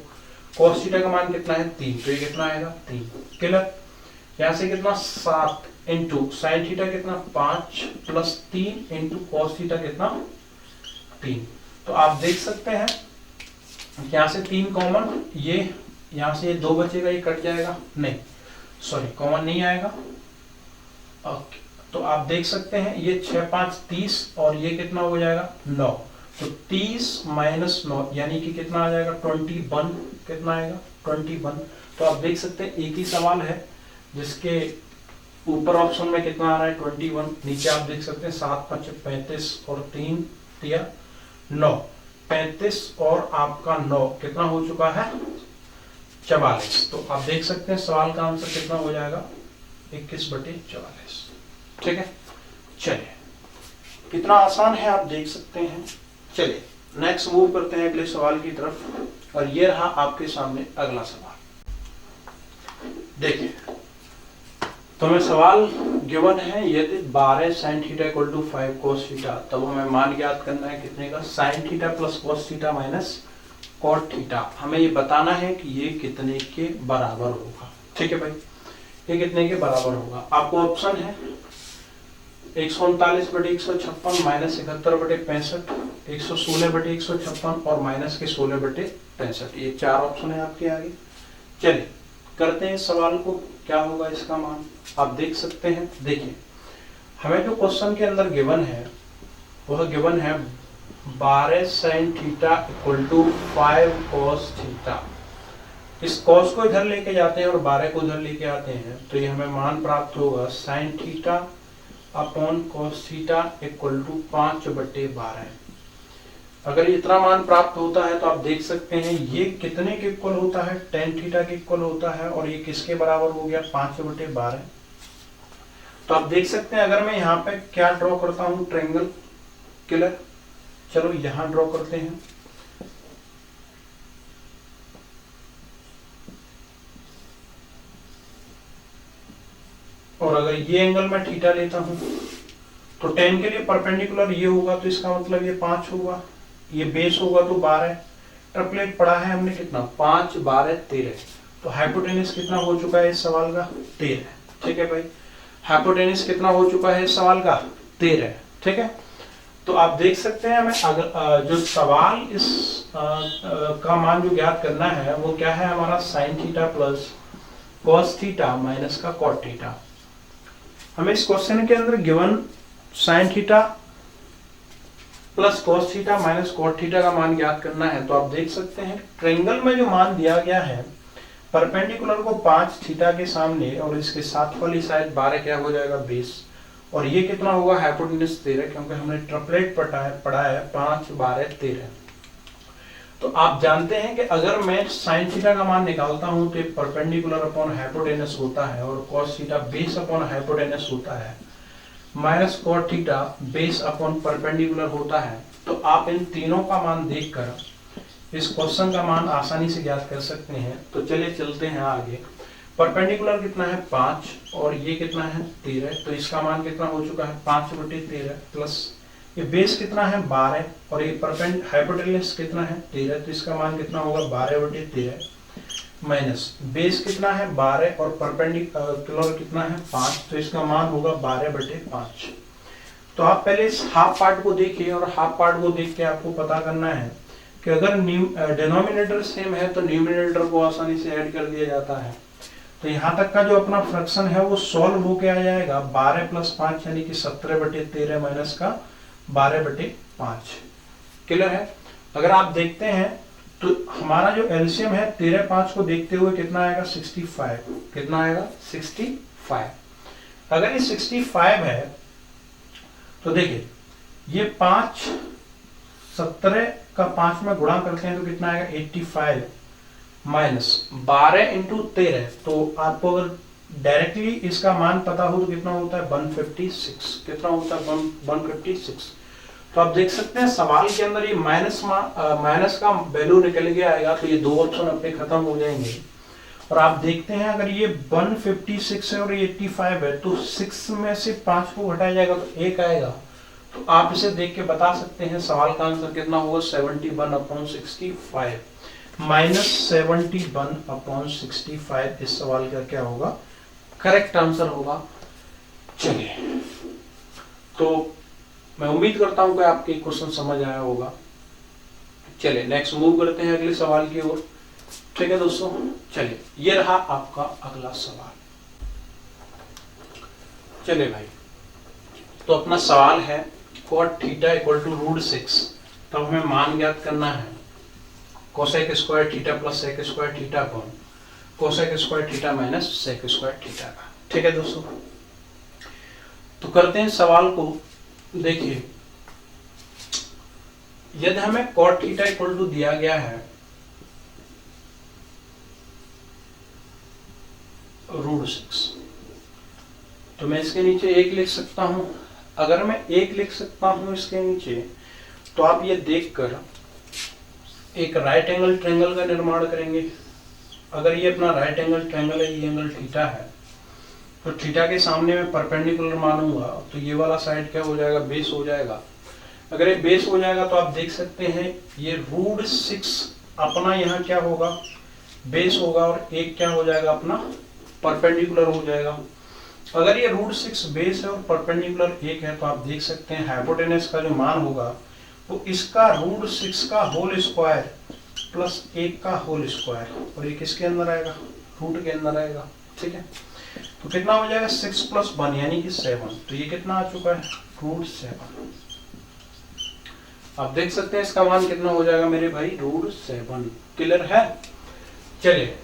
cos theta का मान कितना है 3, तो ये कितना आएगा 3। क्लियर? यहाँ से कितना 7 इंटू sin थीटा कितना 5 प्लस 3 इंटू cos थीटा कितना 3। तो आप देख सकते हैं यहाँ से 3 कॉमन, ये यहाँ से 2 बचेगा, ये कट जाएगा, नहीं सॉरी कॉमन नहीं आएगा। ओके, तो आप देख सकते हैं ये 6 5 30 और ये कितना हो जाएगा 9, तो 30 माइनस 9 यानी कि कितना आ जाएगा 21, कितना आएगा 21। तो आप देख सकते हैं एक ही सवाल है जिसके ऊपर ऑप्शन में कितना आ रहा है 21, नीचे आप देख सकते हैं 7 5 35 और 3 दिया 9, 35 और आपका 9 कितना हो चुका है 44। तो आप देख सकते हैं सवाल का आंसर कितना हो जाएगा 21/44। ठीक है, चलिए कितना आसान है आप देख सकते हैं। चलिए नेक्स्ट मूव करते हैं अगले सवाल की तरफ, और ये रहा आपके सामने अगला सवाल। देखिए तो हमें सवाल गिवन है, यदि 12 sin theta equal to 5 cos theta, तब हमें मान ज्ञात करना है कितने का sin theta plus cos theta minus cot theta. हमें ये बताना है कि ये कितने के बराबर होगा। ठीक है भाई, ये कितने के बराबर होगा। आपको ऑप्शन है 139/156 माइनस 71/65, 116/156 और माइनस के 16/65। ये 4 ऑप्शन है आपके आगे। चलिए करते हैं सवाल को, क्या होगा इसका मान आप देख सकते हैं। देखिए हमें जो क्वेश्चन के अंदर गिवन है वह गिवन है 12 sin theta equal to 5 cos theta. इस cos को इधर लेके जाते हैं और 12 को इधर लेके आते हैं, तो ये हमें मान प्राप्त होगा sin theta upon cos theta equal to 5/12। अगर इतना मान प्राप्त होता है तो आप देख सकते हैं ये कितने के इक्वल होता है tan थीटा के इक्वल होता है, और ये किसके बराबर हो गया 5/12। तो आप देख सकते हैं अगर मैं यहाँ पे क्या ड्रॉ करता हूँ ट्रायंगल। क्लियर? चलो यहाँ ड्रॉ करते हैं। और अगर ये एंगल मैं थीटा लेता हूँ तो tan के लिए परपेंडिकुलर ये होगा, तो इसका मतलब ये 5 होगा, ये बेस होगा तो 12। ट्रिपलेट पढ़ा है हमने कितना 5 12 13, तो हाइपोटेनस कितना हो चुका है इस सवाल का 13। ठीक है भाई, हाइपोटेनस कितना हो चुका है इस सवाल का 13। ठीक है, तो आप देख सकते हैं हमें अगर जो सवाल इस का मान जो ज्ञात करना है वो क्या है हमारा sin theta plus cos theta minus का cot थीटा। हमें इस क्वेश्चन के अंदर given sin theta plus cos theta minus cot theta का मान ज्ञात करना है। तो आप देख सकते हैं ट्रायंगल में जो मान दिया गया है परपेंडिकुलर को 5 थीटा के सामने और इसके साथ वाली साइड 12 क्या हो जाएगा बेस, और ये कितना होगा हाइपोटेनस 13, क्योंकि हमने ट्रिपलेट पढ़ा है 5 12 13। तो आप जानते हैं कि अगर मैं sin थीटा का मान निकालता हूं तो परपेंडिकुलर अपॉन हाइपोटेनस होता है, और cos theta base upon hypotenuse होता है, minus cot theta base upon perpendicular होता है। तो आप इन तीनों का मान देखकर इस क्वेश्चन का मान आसानी से ज्ञात कर सकते हैं। तो चलिए चलते हैं आगे। परपेंडिकुलर कितना है 5 और ये कितना है 13, तो इसका मान कितना हो चुका है 5/13 प्लस ये बेस कितना है 12 और ये हाइपोटेनस कितना है 13, तो इसका मान कितना होगा 12/13 माइनस बेस कितना है 12 और परपेंडिकुलर कितना है 5, तो इसका मान होगा 12/5। तो आप पहले इस हाफ पार्ट को देखिए, और हाफ पार्ट को देख के आपको पता करना है कि अगर डिनोमिनेटर सेम है तो न्यूमिनेटर को आसानी से ऐड कर दिया जाता है। तो यहाँ तक का जो अपना फ्रैक्शन है वो सॉल्व होके आ जाएगा 12 + 5 यानी कि 17/13 माइनस का 12/5। क्लियर है? अगर आप देखते हैं तो हमारा जो एलसीएम है 13 5 को देखते हुए कितना आएगा 65। कितना आएगा 65। अगर ये 65 है तो देखिए ये 5 17 का 5 में गुणा करते हैं तो कितना आएगा 85 माइनस 12 × 13। तो आपको अगर डायरेक्टली इसका मान पता हो तो कितना होता है 156। कितना होता है 156। तो आप देख सकते हैं सवाल के अंदर ये माइनस का वैल्यू निकल के आएगा, तो ये दो ऑप्शन अपने खत्म हो जाएंगे और आप देखते हैं अगर ये 156 है और ये 85 है तो 6 में से 5 को घटाया जाएगा तो 1 आएगा। तो आप इसे देख के बता सकते हैं सवाल का आंसर कितना होगा, 71/65 -71/65 इस सवाल का क्या होगा, करेक्ट आंसर होगा। चलिए, तो मैं उम्मीद करता हूं कि आपके क्वेश्चन समझ आया होगा। चलिए नेक्स्ट मूव करते हैं अगले सवाल की ओर। ठीक है दोस्तों, चलिए ये रहा आपका अगला सवाल। चलिए भाई, तो अपना सवाल है cot थीटा इक्वल टू √6, तब हमें मान ज्ञात करना है cosec square theta plus sec square theta upon cosec square theta minus sec square theta का। ठीक है दोस्तों, तो करते हैं सवाल को। देखिए, यदि हमें cot थीटा इक्वल टू दिया गया है √6, तो मैं इसके नीचे 1 लिख सकता हूं। अगर मैं 1 लिख सकता हूं इसके नीचे, तो आप ये देखकर एक राइट एंगल ट्रायंगल का निर्माण करेंगे। अगर ये अपना राइट एंगल ट्रायंगल है, ये एंगल थीटा है, तो थीटा के सामने मैं परपेंडिकुलर मानूंगा तो ये वाला साइड क्या हो जाएगा, बेस हो जाएगा। अगर ये बेस हो जाएगा तो आप देख सकते हैं ये √6 अपना यहाँ क्या होगा, बेस होगा, और एक क्या हो जाएगा अपना परपेंडिकुलर हो जाएगा। अगर ये √6 बेस है और परपेंडिकुलर 1 है, तो आप देख सकते हैं हाइपोटेनस का जो मान होगा वो इसका √6 का होल स्क्वायर प्लस 1 का होल स्क्वायर, और ये किसके अंदर आएगा, रूट के अंदर आएगा। ठीक है, तो कितना हो जाएगा 6 + 1 यानी कि 7। तो ये कितना आ चुका है, √7। आप देख सकते हैं इसका मान कितना हो जाएगा मेरे भाई, √7। क्लियर है। चलिए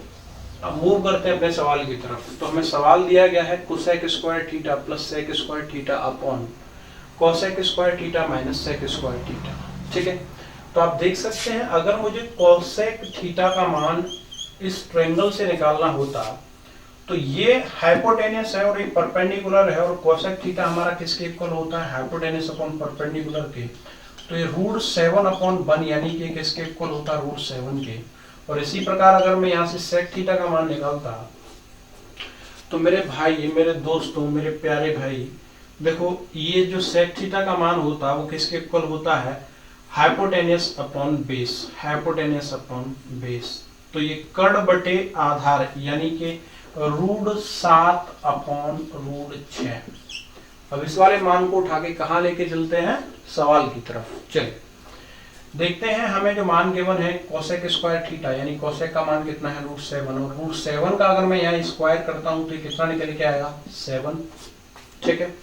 अब मूव करते हैं अपने सवाल की तरफ। तो हमें सवाल दिया गया है cosec square theta plus sec square theta upon cosec square theta minus sec square theta. ठीक है, तो आप देख सकते हैं अगर मुझे कोसेक थीटा का मान इस ट्रायंगल से निकालना होता तो ये हाइपोटेनस है और ये परपेंडिकुलर है, और कोसेक थीटा हमारा किसके इक्वल होता है, हाइपोटेनस अपॉन परपेंडिकुलर के। तो ये √7/1 यानी कि किसके इक्वल होता है, √7 के। और इसी प्रकार अगर मैं यहाँ से सेक थीटा का मान निकालता तो मेरे भाई, मेरे दोस्तों, मेरे प्यारे भाई, देखो ये जो सेक थीटा का मान होता है वो किसके इक्वल होता है, hypotenuse upon base, hypotenuse upon base. तो ये कर्ण बटे आधार यानी कि √7/√6। अब इस वाले मान को उठा के कहाँ लेके चलते हैं, सवाल की तरफ। चलिए देखते हैं, हमें जो मान गिवन है कोसेक स्क्वायर थीटा यानी कोसेक का मान कितना है, √7, और √7 का अगर मैं यहाँ स्क्वायर करता हूँ तो कितना निकल के आएगा, 7। ठीक है,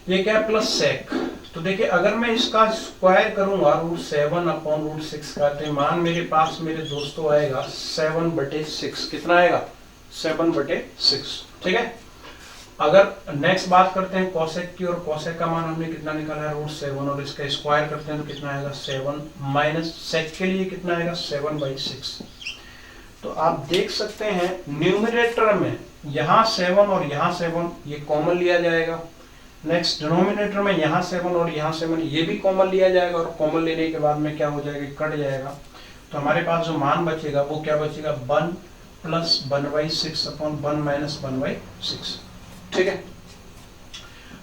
ये क्या है, प्लस सेक। तो देखिए अगर मैं इसका स्क्वायर करूंगा √7/√6 का, तो मान मेरे पास मेरे दोस्तों आएगा 7/6। कितना आएगा, 7/6। ठीक है, अगर नेक्स्ट बात करते हैं कोसेक की, और कोसेक का मान हमने कितना निकाला है, √7, और इसका स्क्वायर करते हैं तो कितना आएगा, 7 माइनस सेक के लिए कितना आएगा, 7/6। तो आप देख सकते हैं न्यूमरेटर में यहाँ 7 और यहाँ 7 ये कॉमन लिया जाएगा। नेक्स्ट डिनोमिनेटर में यहाँ 7 और यहाँ 7 ये भी कॉमन लिया जाएगा, और कॉमन लेने के बाद में क्या हो जाएगा, कट जाएगा। तो हमारे पास जो मान बचेगा वो क्या बचेगा, 1 + 1/6/1 - 1/6। ठीक है,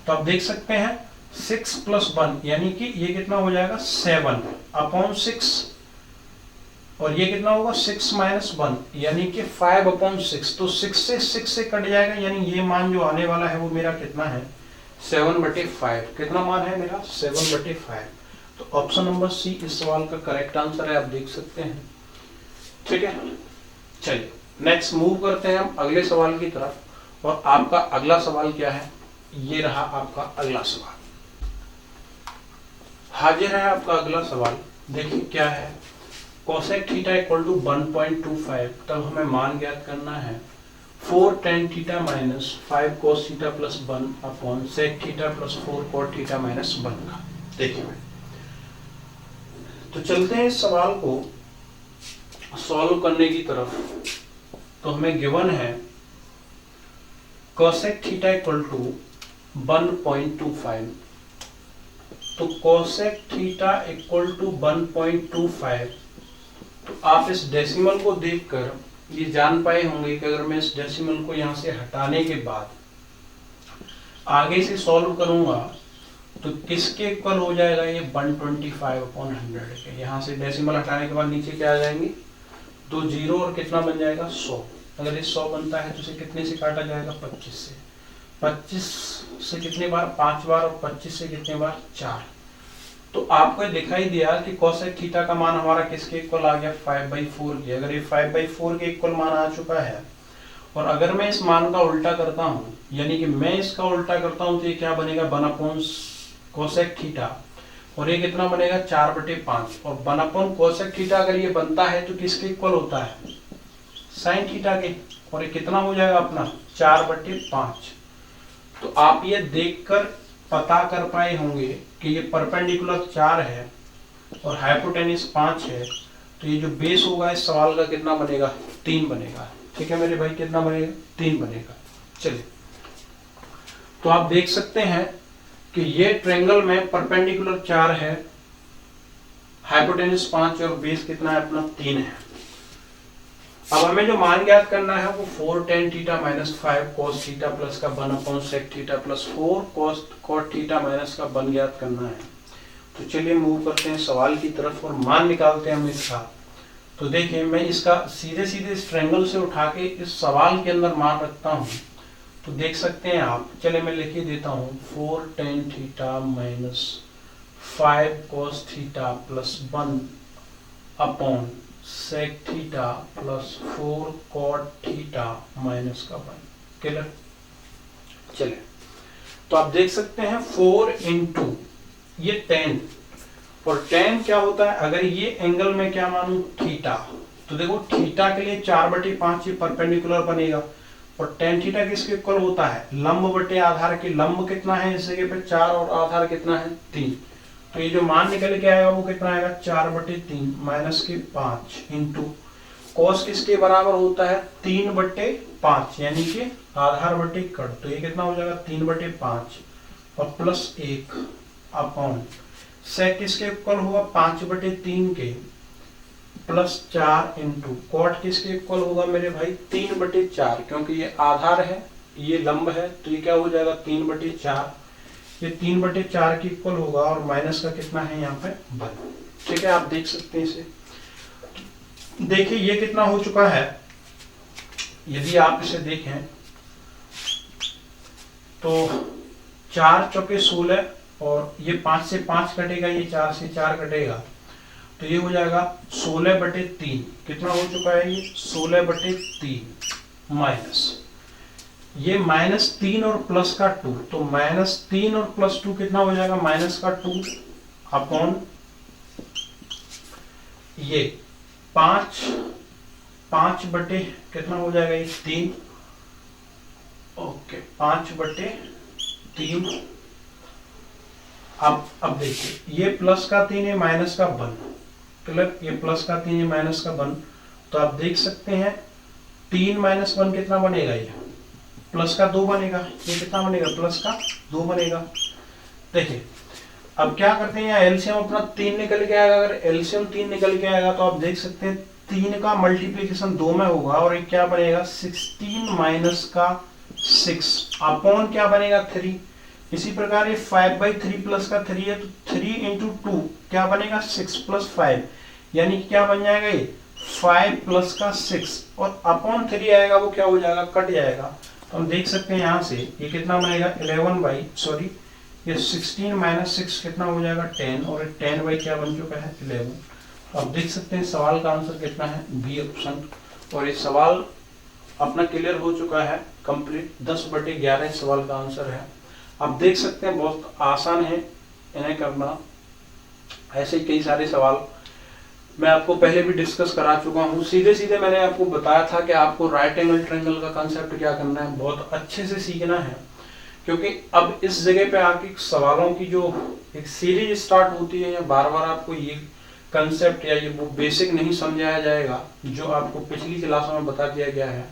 तो आप देख सकते हैं 6 + 1 यानी कि ये कितना हो जाएगा, 7/6, और ये कितना होगा, 6 - 1 यानी कि 5/6। तो 6 से कट जाएगा, यानी ये मान जो आने वाला है वो मेरा कितना है, 7/5। कितना मान है मेरा, 7/5। तो ऑप्शन नंबर सी इस सवाल का करेक्ट आंसर है, आप देख सकते हैं। ठीक है, चलिए नेक्स्ट मूव करते हैं हम अगले सवाल की तरफ। और आपका अगला सवाल क्या है, ये रहा आपका अगला सवाल। हाजिर है आपका अगला सवाल। देखिए क्या है, कोसेक थीटा इक्वल टू 1.25, तब हमें मान ज्ञात करना है 4 tan theta minus 5 cos theta plus 1 upon sec theta plus 4 cot theta minus 1 का। देखिए तो चलते हैं इस सवाल को सॉल्व करने की तरफ। तो हमें गिवन है कोसेक थीटा इक्वल टू 1.25। तो कोसेक थीटा इक्वल टू 1.25, तो आप इस डेसिमल को देखकर ये जान पाए होंगे कि अगर मैं इस डेसिमल को यहाँ से हटाने के बाद आगे से सॉल्व करूंगा तो किसके इक्वल हो जाएगा, ये 125/100 के। यहाँ से डेसिमल हटाने के बाद नीचे क्या आ जाएंगे, 2 जीरो और कितना बन जाएगा 100। अगर ये 100 बनता है तो इसे कितने से काटा जाएगा, 25 से। 25 से कितने बार, 5 बार, और 25 से कितने बार, 4। तो आपको दिखाई दिया कि कोसेक थीटा का मान हमारा किसके इक्वल आ गया, 5/4 के। अगर ये 5/4 के इक्वल मान आ चुका है और अगर मैं इस मान का उल्टा करता हूँ, यानी कि मैं इसका उल्टा करता हूँ, तो ये क्या बनेगा, 1 कोसेक थीटा, और ये कितना बनेगा 4/5। और 1 कोसेक थीटा अगर ये बनता है तो किसके इक्वल होता है, साइन थीटा के। और ये कितना हो जाएगा अपना 4/5। तो आप ये देखकर पता कर पाए होंगे कि ये परपेंडिकुलर 4 है और हाइपोटेन्यूज 5 है, तो ये जो बेस होगा इस सवाल का कितना बनेगा, 3 बनेगा। ठीक है मेरे भाई, कितना बनेगा, 3 बनेगा। चलिए, तो आप देख सकते हैं कि ये ट्रायंगल में परपेंडिकुलर 4 है, हाइपोटेन्यूज 5 और बेस कितना है अपना 3 है। अब हमें जो मान ज्ञात करना है वो 4 tan theta minus 5 cos theta plus का 1 sec theta plus 4 cot theta minus का 1 ज्ञात करना है। तो चलिए मूव करते हैं सवाल की तरफ और मान निकालते हैं हम इसका। तो देखिए, मैं इसका सीधे सीधे इस ट्रायंगल से उठा के इस सवाल के अंदर मान रखता हूँ। तो देख सकते हैं आप, चले मैं लिख ही देता हूँ, 4 tan theta minus 5 cos theta plus 1 sec theta plus 4 cot theta minus का 1। क्लियर? चलिए, तो आप देख सकते हैं 4 इंटू ये tan, और tan क्या होता है, अगर ये एंगल में क्या मानूं थीटा, तो देखो थीटा के लिए 4/5 ये परपेंडिकुलर बनेगा। और tan थीटा किसके इक्वल होता है, लंब बटे आधार के। लंब कितना है इस जगह पे 4 और आधार कितना है 3। तो ये जो मान निकल के आएगा वो कितना आएगा 4/3 माइनस के 5 इंटू कॉस किसके बराबर होता है 3/5, यानी कि आधार बटे कट। तो ये कितना हो जाएगा 3/5 और प्लस 1 अपॉन सेक किसके इक्वल होगा 5/3 के प्लस 4 इंटू कॉट किसके इक्वल होगा मेरे भाई 3/4, क्योंकि ये आधार है ये लंब है, तो ये क्या हो जाएगा 3/4। ये 3/4 की इक्वल होगा और माइनस का कितना है यहाँ पे 1। ठीक है, आप देख सकते हैं इसे। देखिए ये कितना हो चुका है, यदि आप इसे देखें तो 4 चौके 16 और ये 5 से 5 कटेगा, ये 4 से 4 कटेगा, तो ये हो जाएगा 16/3। कितना हो चुका है ये 16/3 माइनस ये -3 और प्लस का 2, तो -3 और प्लस 2 कितना हो जाएगा माइनस का 2 अपॉन ये 5 बटे कितना हो जाएगा ये 3। ओके, 5/3। अब देखिए ये प्लस का 3 है माइनस का 1, मतलब ये प्लस का 3 है माइनस का 1। तो आप देख सकते हैं 3 - 1 कितना बनेगा, ये प्लस का 2 बनेगा। ये कितना बनेगा प्लस का 2 बनेगा। देखिए अब क्या करते हैं, एलसीएम अपना 3 निकल के आएगा। अगर एलसीएम 3 निकल के आएगा तो आप देख सकते हैं 3 का मल्टीप्लीकेशन 2 में होगा और ये क्या बनेगा 16 माइनस का 6 अपॉन क्या बनेगा 3। इसी प्रकार ये 5/3 प्लस का 3 है, तो 3 इंटू 2 क्या बनेगा 6 + 5, यानी क्या बन जाएगा ये 5 प्लस का 6 और अपॉन 3 आएगा वो क्या हो जाएगा कट जाएगा। तो हम देख सकते हैं यहाँ से ये कितना बनेगा 16 माइनस 6 कितना हो जाएगा 10, और 10 बाई क्या बन चुका है 11। अब देख सकते हैं सवाल का आंसर कितना है बी ऑप्शन। और ये सवाल अपना क्लियर हो चुका है कंप्लीट, 10/11 सवाल का आंसर है। आप देख सकते हैं बहुत आसान है इन्हें करना। ऐसे ही कई सारे सवाल मैं आपको पहले भी डिस्कस करा चुका हूँ। सीधे सीधे मैंने आपको बताया था कि आपको राइट एंगल ट्रायंगल का कंसेप्ट क्या करना है, बहुत अच्छे से सीखना है, क्योंकि अब इस जगह पे आके सवालों की जो एक सीरीज स्टार्ट होती है, या बार बार आपको ये कंसेप्ट या ये वो बेसिक नहीं समझाया जाएगा जो आपको पिछली क्लासों में बता दिया गया है।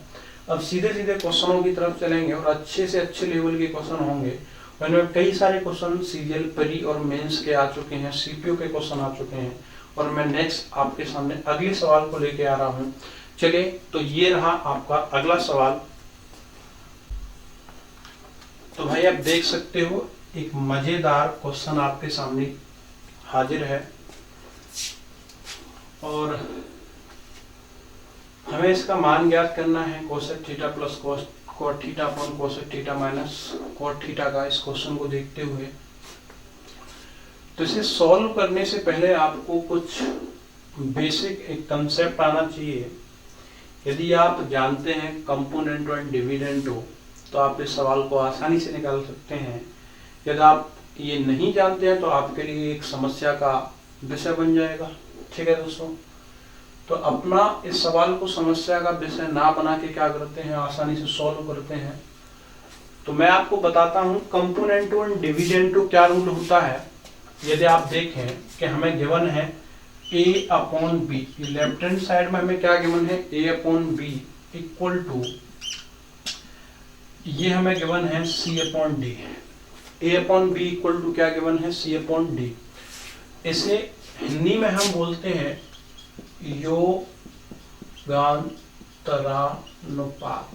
अब सीधे सीधे क्वेश्चनों की तरफ चलेंगे और अच्छे से अच्छे लेवल के क्वेश्चन होंगे। उनमें कई सारे क्वेश्चन सीरियल प्री और मेंस के आ चुके हैं, सीपीयू के क्वेश्चन आ चुके हैं, और मैं नेक्स्ट आपके सामने अगले सवाल को लेके आ रहा हूँ चलिए, तो ये रहा आपका अगला सवाल। तो भाई आप देख सकते हो एक मजेदार क्वेश्चन आपके सामने हाजिर है, और हमें इसका मान ज्ञात करना है cosec theta plus cot theta upon cosec theta minus cot theta का। इस क्वेश्चन को देखते हुए तो इसे सॉल्व करने से पहले आपको कुछ बेसिक एक कंसेप्ट आना चाहिए। यदि आप जानते हैं कंपोनेंट एंड डिविडेंड तो आप इस सवाल को आसानी से निकाल सकते हैं। यदि आप ये नहीं जानते हैं तो आपके लिए एक समस्या का विषय बन जाएगा। ठीक है दोस्तों, तो अपना इस सवाल को समस्या का विषय ना बना के क्या करते हैं, आसानी से सॉल्व करते हैं। तो मैं आपको बताता हूं कंपोनेंट एंड डिविडेंड क्या रूल होता है। यदि आप देखें कि हमें गिवन है a upon B, left hand side में हमें क्या गिवन है a upon B equal to, ये हमें गिवन है c upon D. a upon B equal to क्या गिवन है, c अपॉन डी। इसे हिंदी में हम बोलते हैं योगांतरानुपात।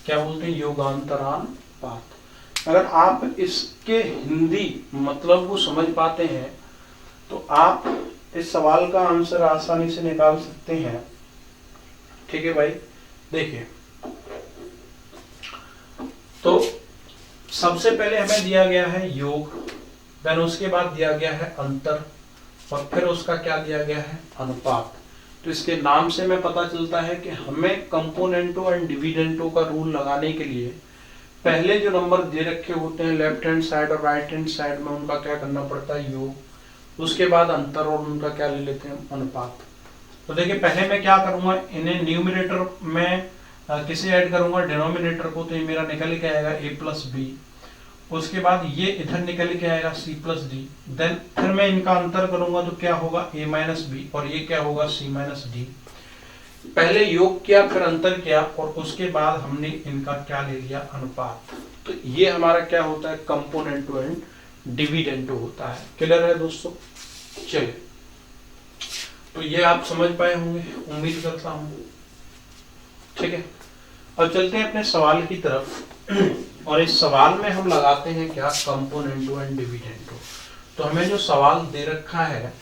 क्या बोलते हैं, योगांतरानुपात। अगर आप इसके हिंदी मतलब को समझ पाते हैं तो आप इस सवाल का आंसर आसानी से निकाल सकते हैं। ठीक है भाई, देखिए तो सबसे पहले हमें दिया गया है योग, देन उसके बाद दिया गया है अंतर, और फिर उसका क्या दिया गया है, अनुपात। तो इसके नाम से हमें पता चलता है कि हमें कंपोनेंटों एंड डिविडेंडों का रूल लगाने के लिए पहले जो नंबर दे रखे होते हैं लेफ्ट हैंड साइड और राइट हैंड साइड में, उनका क्या करना पड़ता है, योग। उसके बाद अंतर और उनका क्या ले लेते हैं, अनुपात। तो देखिए पहले मैं क्या करूंगा, इन्हें न्यूमरेटर में किसे ऐड करूंगा, डिनोमिनेटर को। तो ये मेरा निकल के आएगा a प्लस बी। उसके बाद ये इधर निकल के आएगा c प्लस डी। देन फिर मैं इनका अंतर करूंगा तो क्या होगा, a माइनस बी, और ये क्या होगा, c माइनस डी। पहले योग किया, फिर अंतर किया, और उसके बाद हमने इनका क्या ले लिया, अनुपात। तो ये हमारा क्या होता है, कंपोनेंट एंड डिविडेंड होता है। क्लियर है दोस्तों? चलिए, तो ये आप समझ पाए होंगे, उम्मीद करता हूं। ठीक है, अब चलते हैं अपने सवाल की तरफ, और इस सवाल में हम लगाते हैं क्या, कंपोनेंट एंड डिविडेंड। तो हमें जो सवाल दे रखा है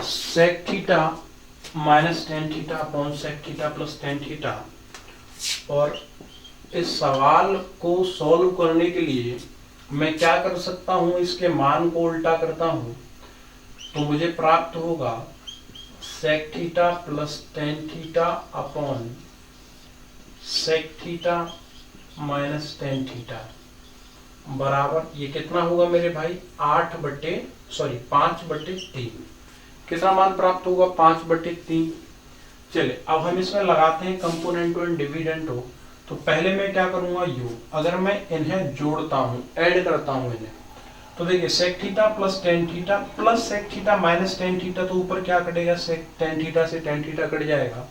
sec theta minus tan theta upon sec theta plus tan theta, और इस सवाल को सॉल्व करने के लिए मैं क्या कर सकता हूं, इसके मान को उल्टा करता हूं तो मुझे प्राप्त होगा sec theta plus tan theta upon sec theta minus tan theta बराबर, ये कितना होगा मेरे भाई, 5/3। कितना मान प्राप्त होगा, 5/3। चलिए अब हम इसमें लगाते हैं कंपोनेंट एंड डिविडेंड हो। तो पहले मैं क्या करूंगा, योग। अगर मैं इन्हें जोड़ता हूं, ऐड करता हूं इन्हें, तो देखिए sec theta plus tan theta plus sec theta minus tan theta, तो ऊपर क्या कटेगा, सेक टेन थीटा से टेन थीटा कट जाएगा।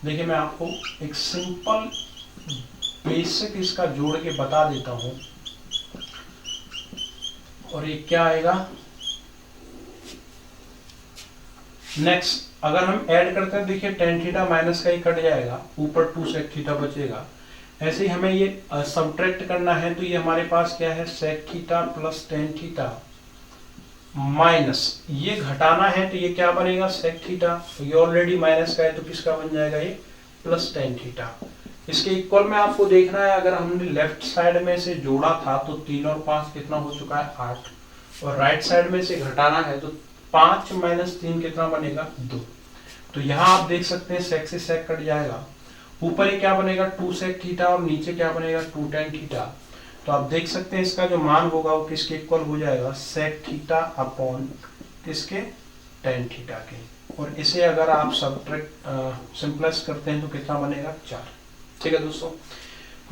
देखिए मैं आपको एक सिंपल बेसिक इसका जोड़ के बता देता हूं, और ये क्या आएगा, नेक्स्ट अगर हम ऐड करते हैं, देखिए टेन थीटा माइनस का ही कट जाएगा, ऊपर 2 सेक थीटा बचेगा। ऐसे ही हमें ये सब्ट्रैक्ट करना है, तो ये हमारे पास क्या है, sec theta plus tan theta minus, ये घटाना है तो ये क्या बनेगा, सेक थीटा। ये ऑलरेडी माइनस का है तो किसका बन जाएगा, ये प्लस टेन थीटा। इसके इक्वल में आपको देखना है, अगर हमने लेफ्ट साइड में से जोड़ा था तो 3 और 5 कितना हो चुका है, 8, और राइट साइड में से घटाना है तो 5 माइनस 3 कितना बनेगा, 2। तो यहाँ आप देख सकते हैं सेक से सेक कट जाएगा, ऊपर ही क्या बनेगा, 2 सेक थीटा, और नीचे क्या बनेगा, 2 टेन थीटा। तो आप देख सकते हैं इसका जो मान होगा वो किसके इक्वल हो जाएगा, सेक थीटा अपॉन किसके, टेन थीटा के। और इसे अगर आप सब्ट्रैक्ट सिंप्लेक्स करते हैं तो कितना बनेगा, 4। ठीक है दोस्तों,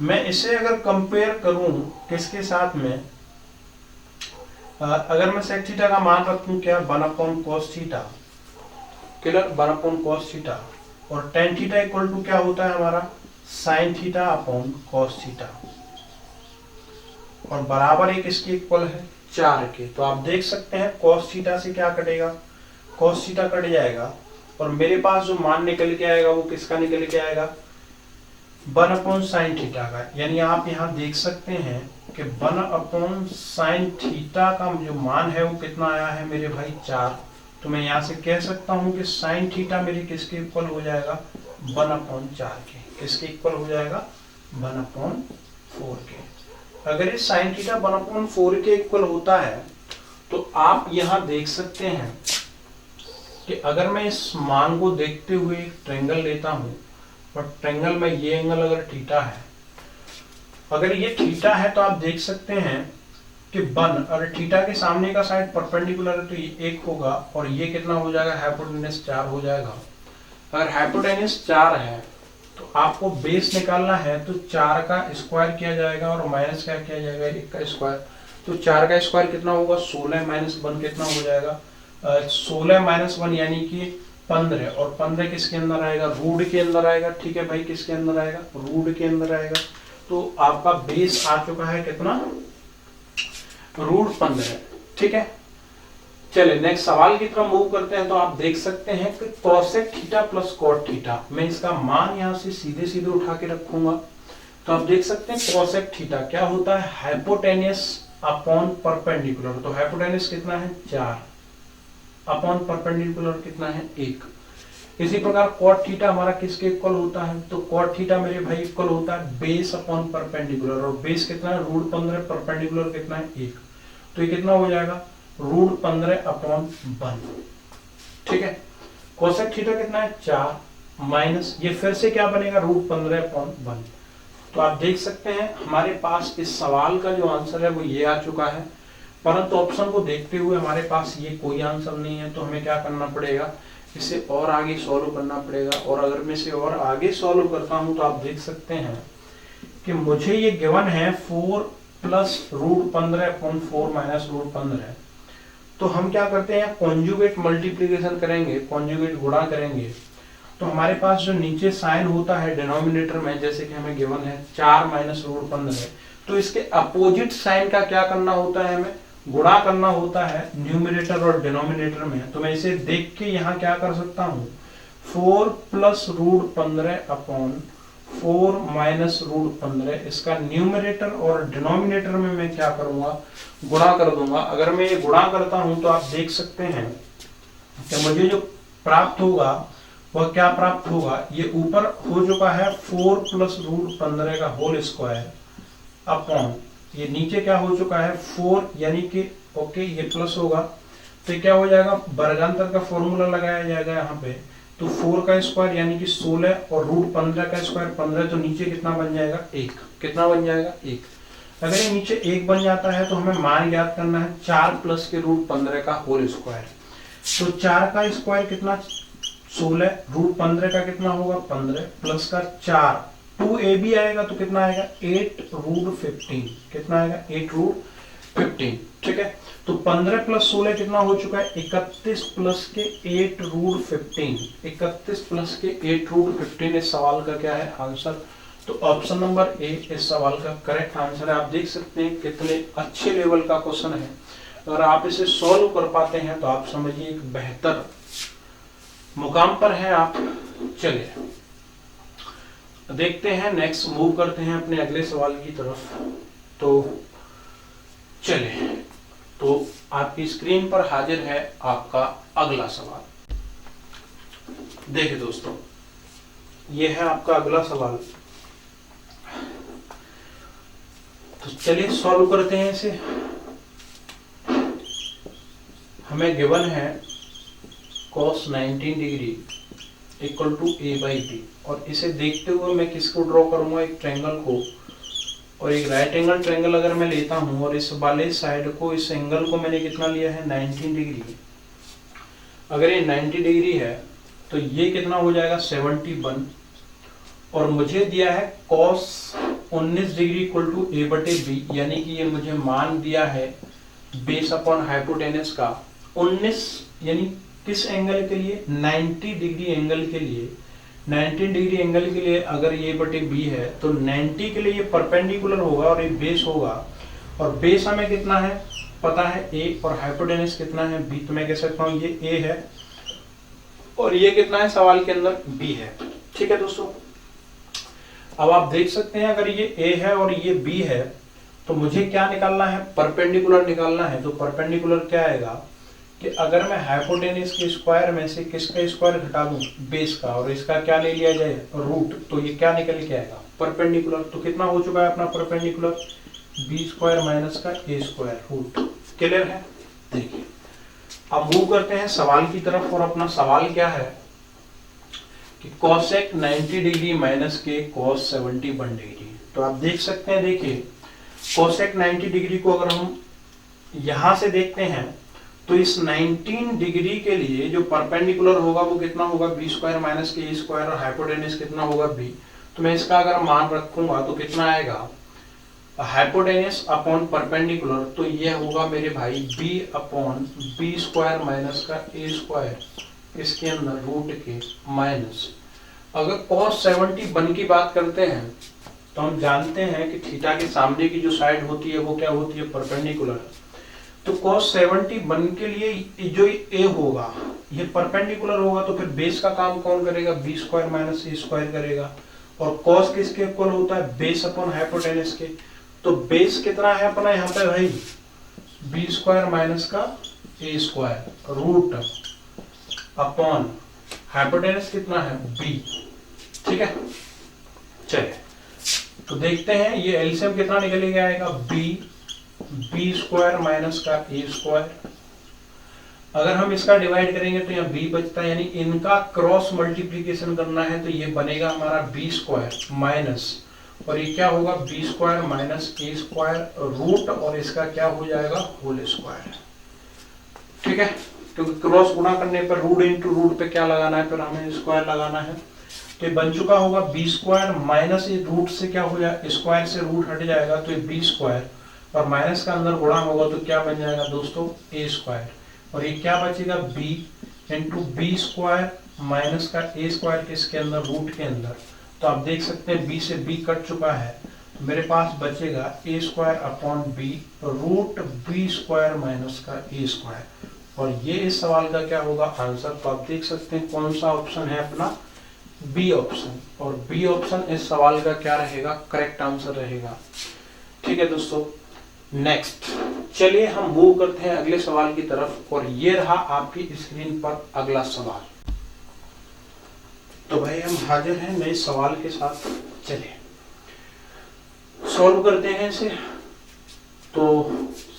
मैं इसे अगर कंपेयर करूं किसके साथ में, अगर मैं सेक थीटा का मान रखूं क्या, 1 upon cos theta, clear, 1 upon cos theta, और टेन थीटा इक्वल टू क्या होता है हमारा, sign theta upon cos theta, और बराबर एक इसके इक्वल है 4 के। तो आप देख सकते हैं कॉस थीटा से क्या कटेगा, कॉस थीटा कट जाएगा, और मेरे पास जो मान निकल के आएगा वो किसका निकल के आएगा, 1/sin थीटा का। यानी आप यहाँ देख सकते हैं कि 1/sin थीटा का जो मान है वो कितना आया है मेरे भाई 4। तो मैं यहाँ से कह सकता हूँ कि sin थीटा मेरे किसके इक्वल हो जाएगा, 1/4 के। किसके इक्वल हो जाएगा, 1/4 के। अगर ये sin थीटा 1/4 के इक्वल होता है तो आप यहाँ देख सकते हैं कि अगर मैं इस मान को देखते हुए एक ट्रायंगल लेता हूँ और ट्रायंगल में ये एंगल अगर थीटा है, अगर ये थीटा है तो आप देख सकते हैं कि 1 और थीटा के सामने का साइड परपेंडिकुलर है तो ये 1 होगा और ये कितना हो जाएगा, हाइपोटेन्यूस 4 हो जाएगा। अगर हाइपोटेन्यूस 4 है तो आपको बेस निकालना है तो 4 का स्क्वायर किया जाएगा और माइनस क्या किया जाएगा, 1 का स्क्वायर। तो 4 का स्क्वायर कितना होगा, 16 माइनस 1 कितना हो जाएगा, 16 माइनस 1 यानी कि 15। और 15 किसके अंदर आएगा, रूट के अंदर आएगा। ठीक है भाई, किसके अंदर आएगा, रूट के अंदर आएगा। तो आपका बेस आ चुका है कितना, √15। ठीक है, चलिए नेक्स्ट सवाल की तरफ मूव करते हैं। तो आप देख सकते हैं कि cosec theta plus cot theta, मैं इसका मान यहाँ से सीधे सीधे उठा के रखूंगा। तो आप देख सकते हैं कोसेक थीटा क्या होता है, हाइपोटेन्यूस अपॉन परपेंडिकुलर। तो हाइपोटेन्यूस कितना है 4 अपॉन परपेंडिकुलर कितना है 1। इसी प्रकार कॉट थीटा हमारा किसके इक्वल होता है, तो कॉट थीटा मेरे भाई इक्वल होता है बेस अपॉन परपेंडिकुलर। और बेस कितना है, √15, परपेंडिकुलर कितना है 1। तो ये कितना हो जाएगा, √15/1। ठीक है, कोसेक थीटा कितना है 4 माइनस ये फिर से क्या बनेगा, √15/1। तो आप देख सकते हैं हमारे पास इस सवाल का जो आंसर है वो ये आ चुका है, परंतु ऑप्शन को देखते हुए हमारे पास ये कोई आंसर नहीं है। तो हमें क्या करना पड़ेगा, इसे और आगे सॉल्व करना पड़ेगा। और अगर मैं इसे और आगे सॉल्व करता हूं तो आप देख सकते हैं कि मुझे ये गिवन है 4 प्लस √15/4 माइनस √15। तो हम क्या करते हैं, कॉन्जुगेट मल्टीप्लीकेशन करेंगे, कॉन्जुगेट गुणा करेंगे। तो हमारे पास जो नीचे साइन होता है डिनोमिनेटर में, जैसे कि हमें गिवन है 4 माइनस √15, तो इसके अपोजिट साइन का क्या करना होता है, हमें गुणा करना होता है न्यूमरेटर और डिनोमिनेटर में। तो मैं इसे देख के यहाँ क्या कर सकता हूँ, 4 प्लस √15/4 माइनस √15, इसका न्यूमरेटर और डिनोमिनेटर में मैं क्या करूंगा, गुणा कर दूंगा। अगर मैं ये गुणा करता हूं तो आप देख सकते हैं कि मुझे जो प्राप्त होगा वह क्या प्राप्त होगा, ये ऊपर हो चुका है 4 प्लस √15 का होल स्क्वायर अपॉन ये नीचे क्या हो चुका है 4, यानी कि ओके ये प्लस होगा तो क्या हो जाएगा, वर्गांतर का फॉर्मूला लगाया जाएगा यहाँ पे। तो 4 का स्क्वायर यानी कि 16 और √15 का स्क्वायर 15, तो नीचे कितना बन जाएगा 1। कितना बन जाएगा 1। अगर ये नीचे 1 बन जाता है तो हमें मान याद करना है 4 प्लस के √15 का होल स्क्वायर। तो 4 का स्क्वायर कितना 16, √15 का कितना होगा 15 प्लस का 4 2ab आएगा तो कितना आएगा 8√15। कितना आएगा 8√15। ठीक है, तो 15 प्लस 16 कितना हो चुका है 31 प्लस के 8√15। 31 प्लस के 8√15 इस सवाल का क्या है आंसर। तो ऑप्शन नंबर ए इस सवाल का करेक्ट आंसर है। आप देख सकते हैं कितने अच्छे लेवल का क्वेश्चन है। अगर आप इसे सॉल्व कर पाते हैं तो आप समझिए एक बेहतर मुकाम पर हैं आप। चलिए देखते हैं, नेक्स्ट मूव करते हैं अपने अगले सवाल की तरफ। तो चलिए, तो आपकी स्क्रीन पर हाजिर है आपका अगला सवाल। देखिए दोस्तों, ये है आपका अगला सवाल। तो चलिए सॉल्व करते हैं इसे। हमें गिवन है cos 19 degree equal to a/b, और इसे देखते हुए मैं किसको ड्रॉ करूंगा, एक ट्रायंगल को। और एक राइट एंगल ट्रायंगल अगर मैं लेता हूं और इस वाले साइड को, इस एंगल को मैंने कितना लिया है 19 डिग्री। अगर ये 90 डिग्री है तो ये कितना हो जाएगा 71। और मुझे दिया है cos 19 degree equal to a/b, यानी कि ये मुझे मान दिया है बेस अपॉन हाइपोटेनस का 19, यानी किस एंगल के लिए 90 डिग्री एंगल के लिए। 90 डिग्री एंगल के लिए अगर ये बटे बी है तो 90 के लिए ये परपेंडिकुलर होगा और ये बेस होगा। और बेस हमें कितना है पता है a, और हाइपोटेनस कितना है b। तो मैं कह सकता हूँ ये a है और ये कितना है सवाल के अंदर b है। ठीक है दोस्तों, अब आप देख सकते हैं अगर ये a है और ये b है तो मुझे क्या निकालना है, परपेंडिकुलर निकालना है। तो परपेंडिकुलर क्या आएगा कि अगर मैं हाइपोटेनस के स्क्वायर में से किसका स्क्वायर घटा दूं, बेस का, और इसका क्या ले लिया जाए रूट, तो ये क्या निकल के आएगा परपेंडिकुलर। तो कितना हो चुका है अपना परपेंडिकुलर, बी स्क्वायर माइनस का ए स्क्वायर रूट। क्लियर है। देखिए अब मूव करते हैं सवाल की तरफ, और अपना सवाल क्या है कि कोसेक 90 डिग्री माइनस के कोस 71 डिग्री। तो आप देख सकते हैं, देखिए कोसेक 90 डिग्री को अगर हम यहां से देखते हैं तो इस 19 डिग्री के लिए जो परपेंडिकुलर होगा वो कितना होगा, बी स्क्वायर माइनस के ए स्क्वायर, और हाइपोटेनस कितना होगा बी। तो मैं इसका अगर मान रखूंगा तो कितना आएगा, हाइपोटेनस अपॉन परपेंडिकुलर, तो ये होगा मेरे भाई B upon B square minus का ए स्क्वायर, इसके अंदर रूट के माइनस, अगर cos 71 की बात करते हैं तो हम जानते हैं कि थीटा के सामने की जो साइड होती है वो क्या होती है, परपेंडिकुलर। तो cos 71 के लिए जो a होगा ये परपेंडिकुलर होगा, तो फिर बेस का काम कौन करेगा, बी स्क्वायर माइनस ए स्क्वायर करेगा। और cos किसके इक्वल होता है, बेस अपॉन हाइपोटेनस के। तो बेस कितना है अपना यहाँ पे भाई, बी स्क्वायर माइनस का A square root upon hypotenuse कितना है बी। ठीक है, चलिए तो देखते हैं ये एलसीएम कितना निकल के आएगा, बी स्क्वायर माइनस का ए स्क्वायर। अगर हम इसका डिवाइड करेंगे तो यहाँ बी बचता है, यानी इनका क्रॉस मल्टीप्लीकेशन करना है तो ये बनेगा हमारा बी स्क्वायर माइनस, और ये क्या होगा बी स्क्वायर माइनस ए स्क्वायर रूट, और इसका क्या हो जाएगा होल स्क्वायर। ठीक है, क्योंकि क्रॉस गुणा करने पर रूट इंटू रूट पे क्या लगाना है, फिर हमें स्क्वायर लगाना है। तो ये बन चुका होगा बी स्क्वायर माइनस ये रूट से क्या हो जाएगा, स्क्वायर से रूट हट जाएगा तो ये बी स्क्वायर, और माइनस का अंदर गुणा होगा तो क्या बन जाएगा दोस्तों ए स्क्वायर, और ये क्या बचेगा B into B square minus का ए स्क्वायर किसके अंदर, रूट के अंदर। तो आप देख सकते हैं बी से बी कट चुका है, तो मेरे पास बचेगा A square upon B root B square minus का ए स्क्वायर, और ये इस सवाल का क्या होगा आंसर। तो आप देख सकते हैं कौन सा ऑप्शन है अपना, बी ऑप्शन, और बी ऑप्शन इस सवाल का क्या रहेगा, करेक्ट आंसर रहेगा। ठीक है दोस्तों, नेक्स्ट चलिए हम मूव करते हैं अगले सवाल की तरफ, और ये रहा आपकी स्क्रीन पर अगला सवाल। तो भाई हम हाजिर हैं नए सवाल के साथ, चलिए सॉल्व करते हैं इसे। तो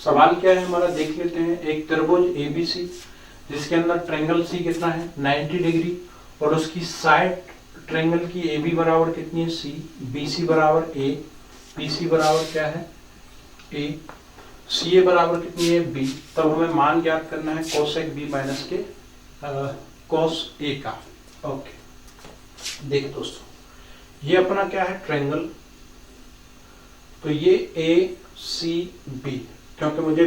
सवाल क्या है हमारा देख लेते हैं। एक त्रिभुज एबीसी जिसके अंदर ट्रायंगल सी कितना है 90 डिग्री, और उसकी साइड ट्रायंगल की ए बी बराबर कितनी है सी, बी सी बराबर ए, बी सी बराबर क्या है ए, सी ए बराबर कितनी है बी। तब हमें मान ज्ञात करना है कोसेक बी माइनस के कोस ए का। ओके देखिए दोस्तों, ये अपना क्या है ट्रायंगल, तो ये ए सी बी, क्योंकि मुझे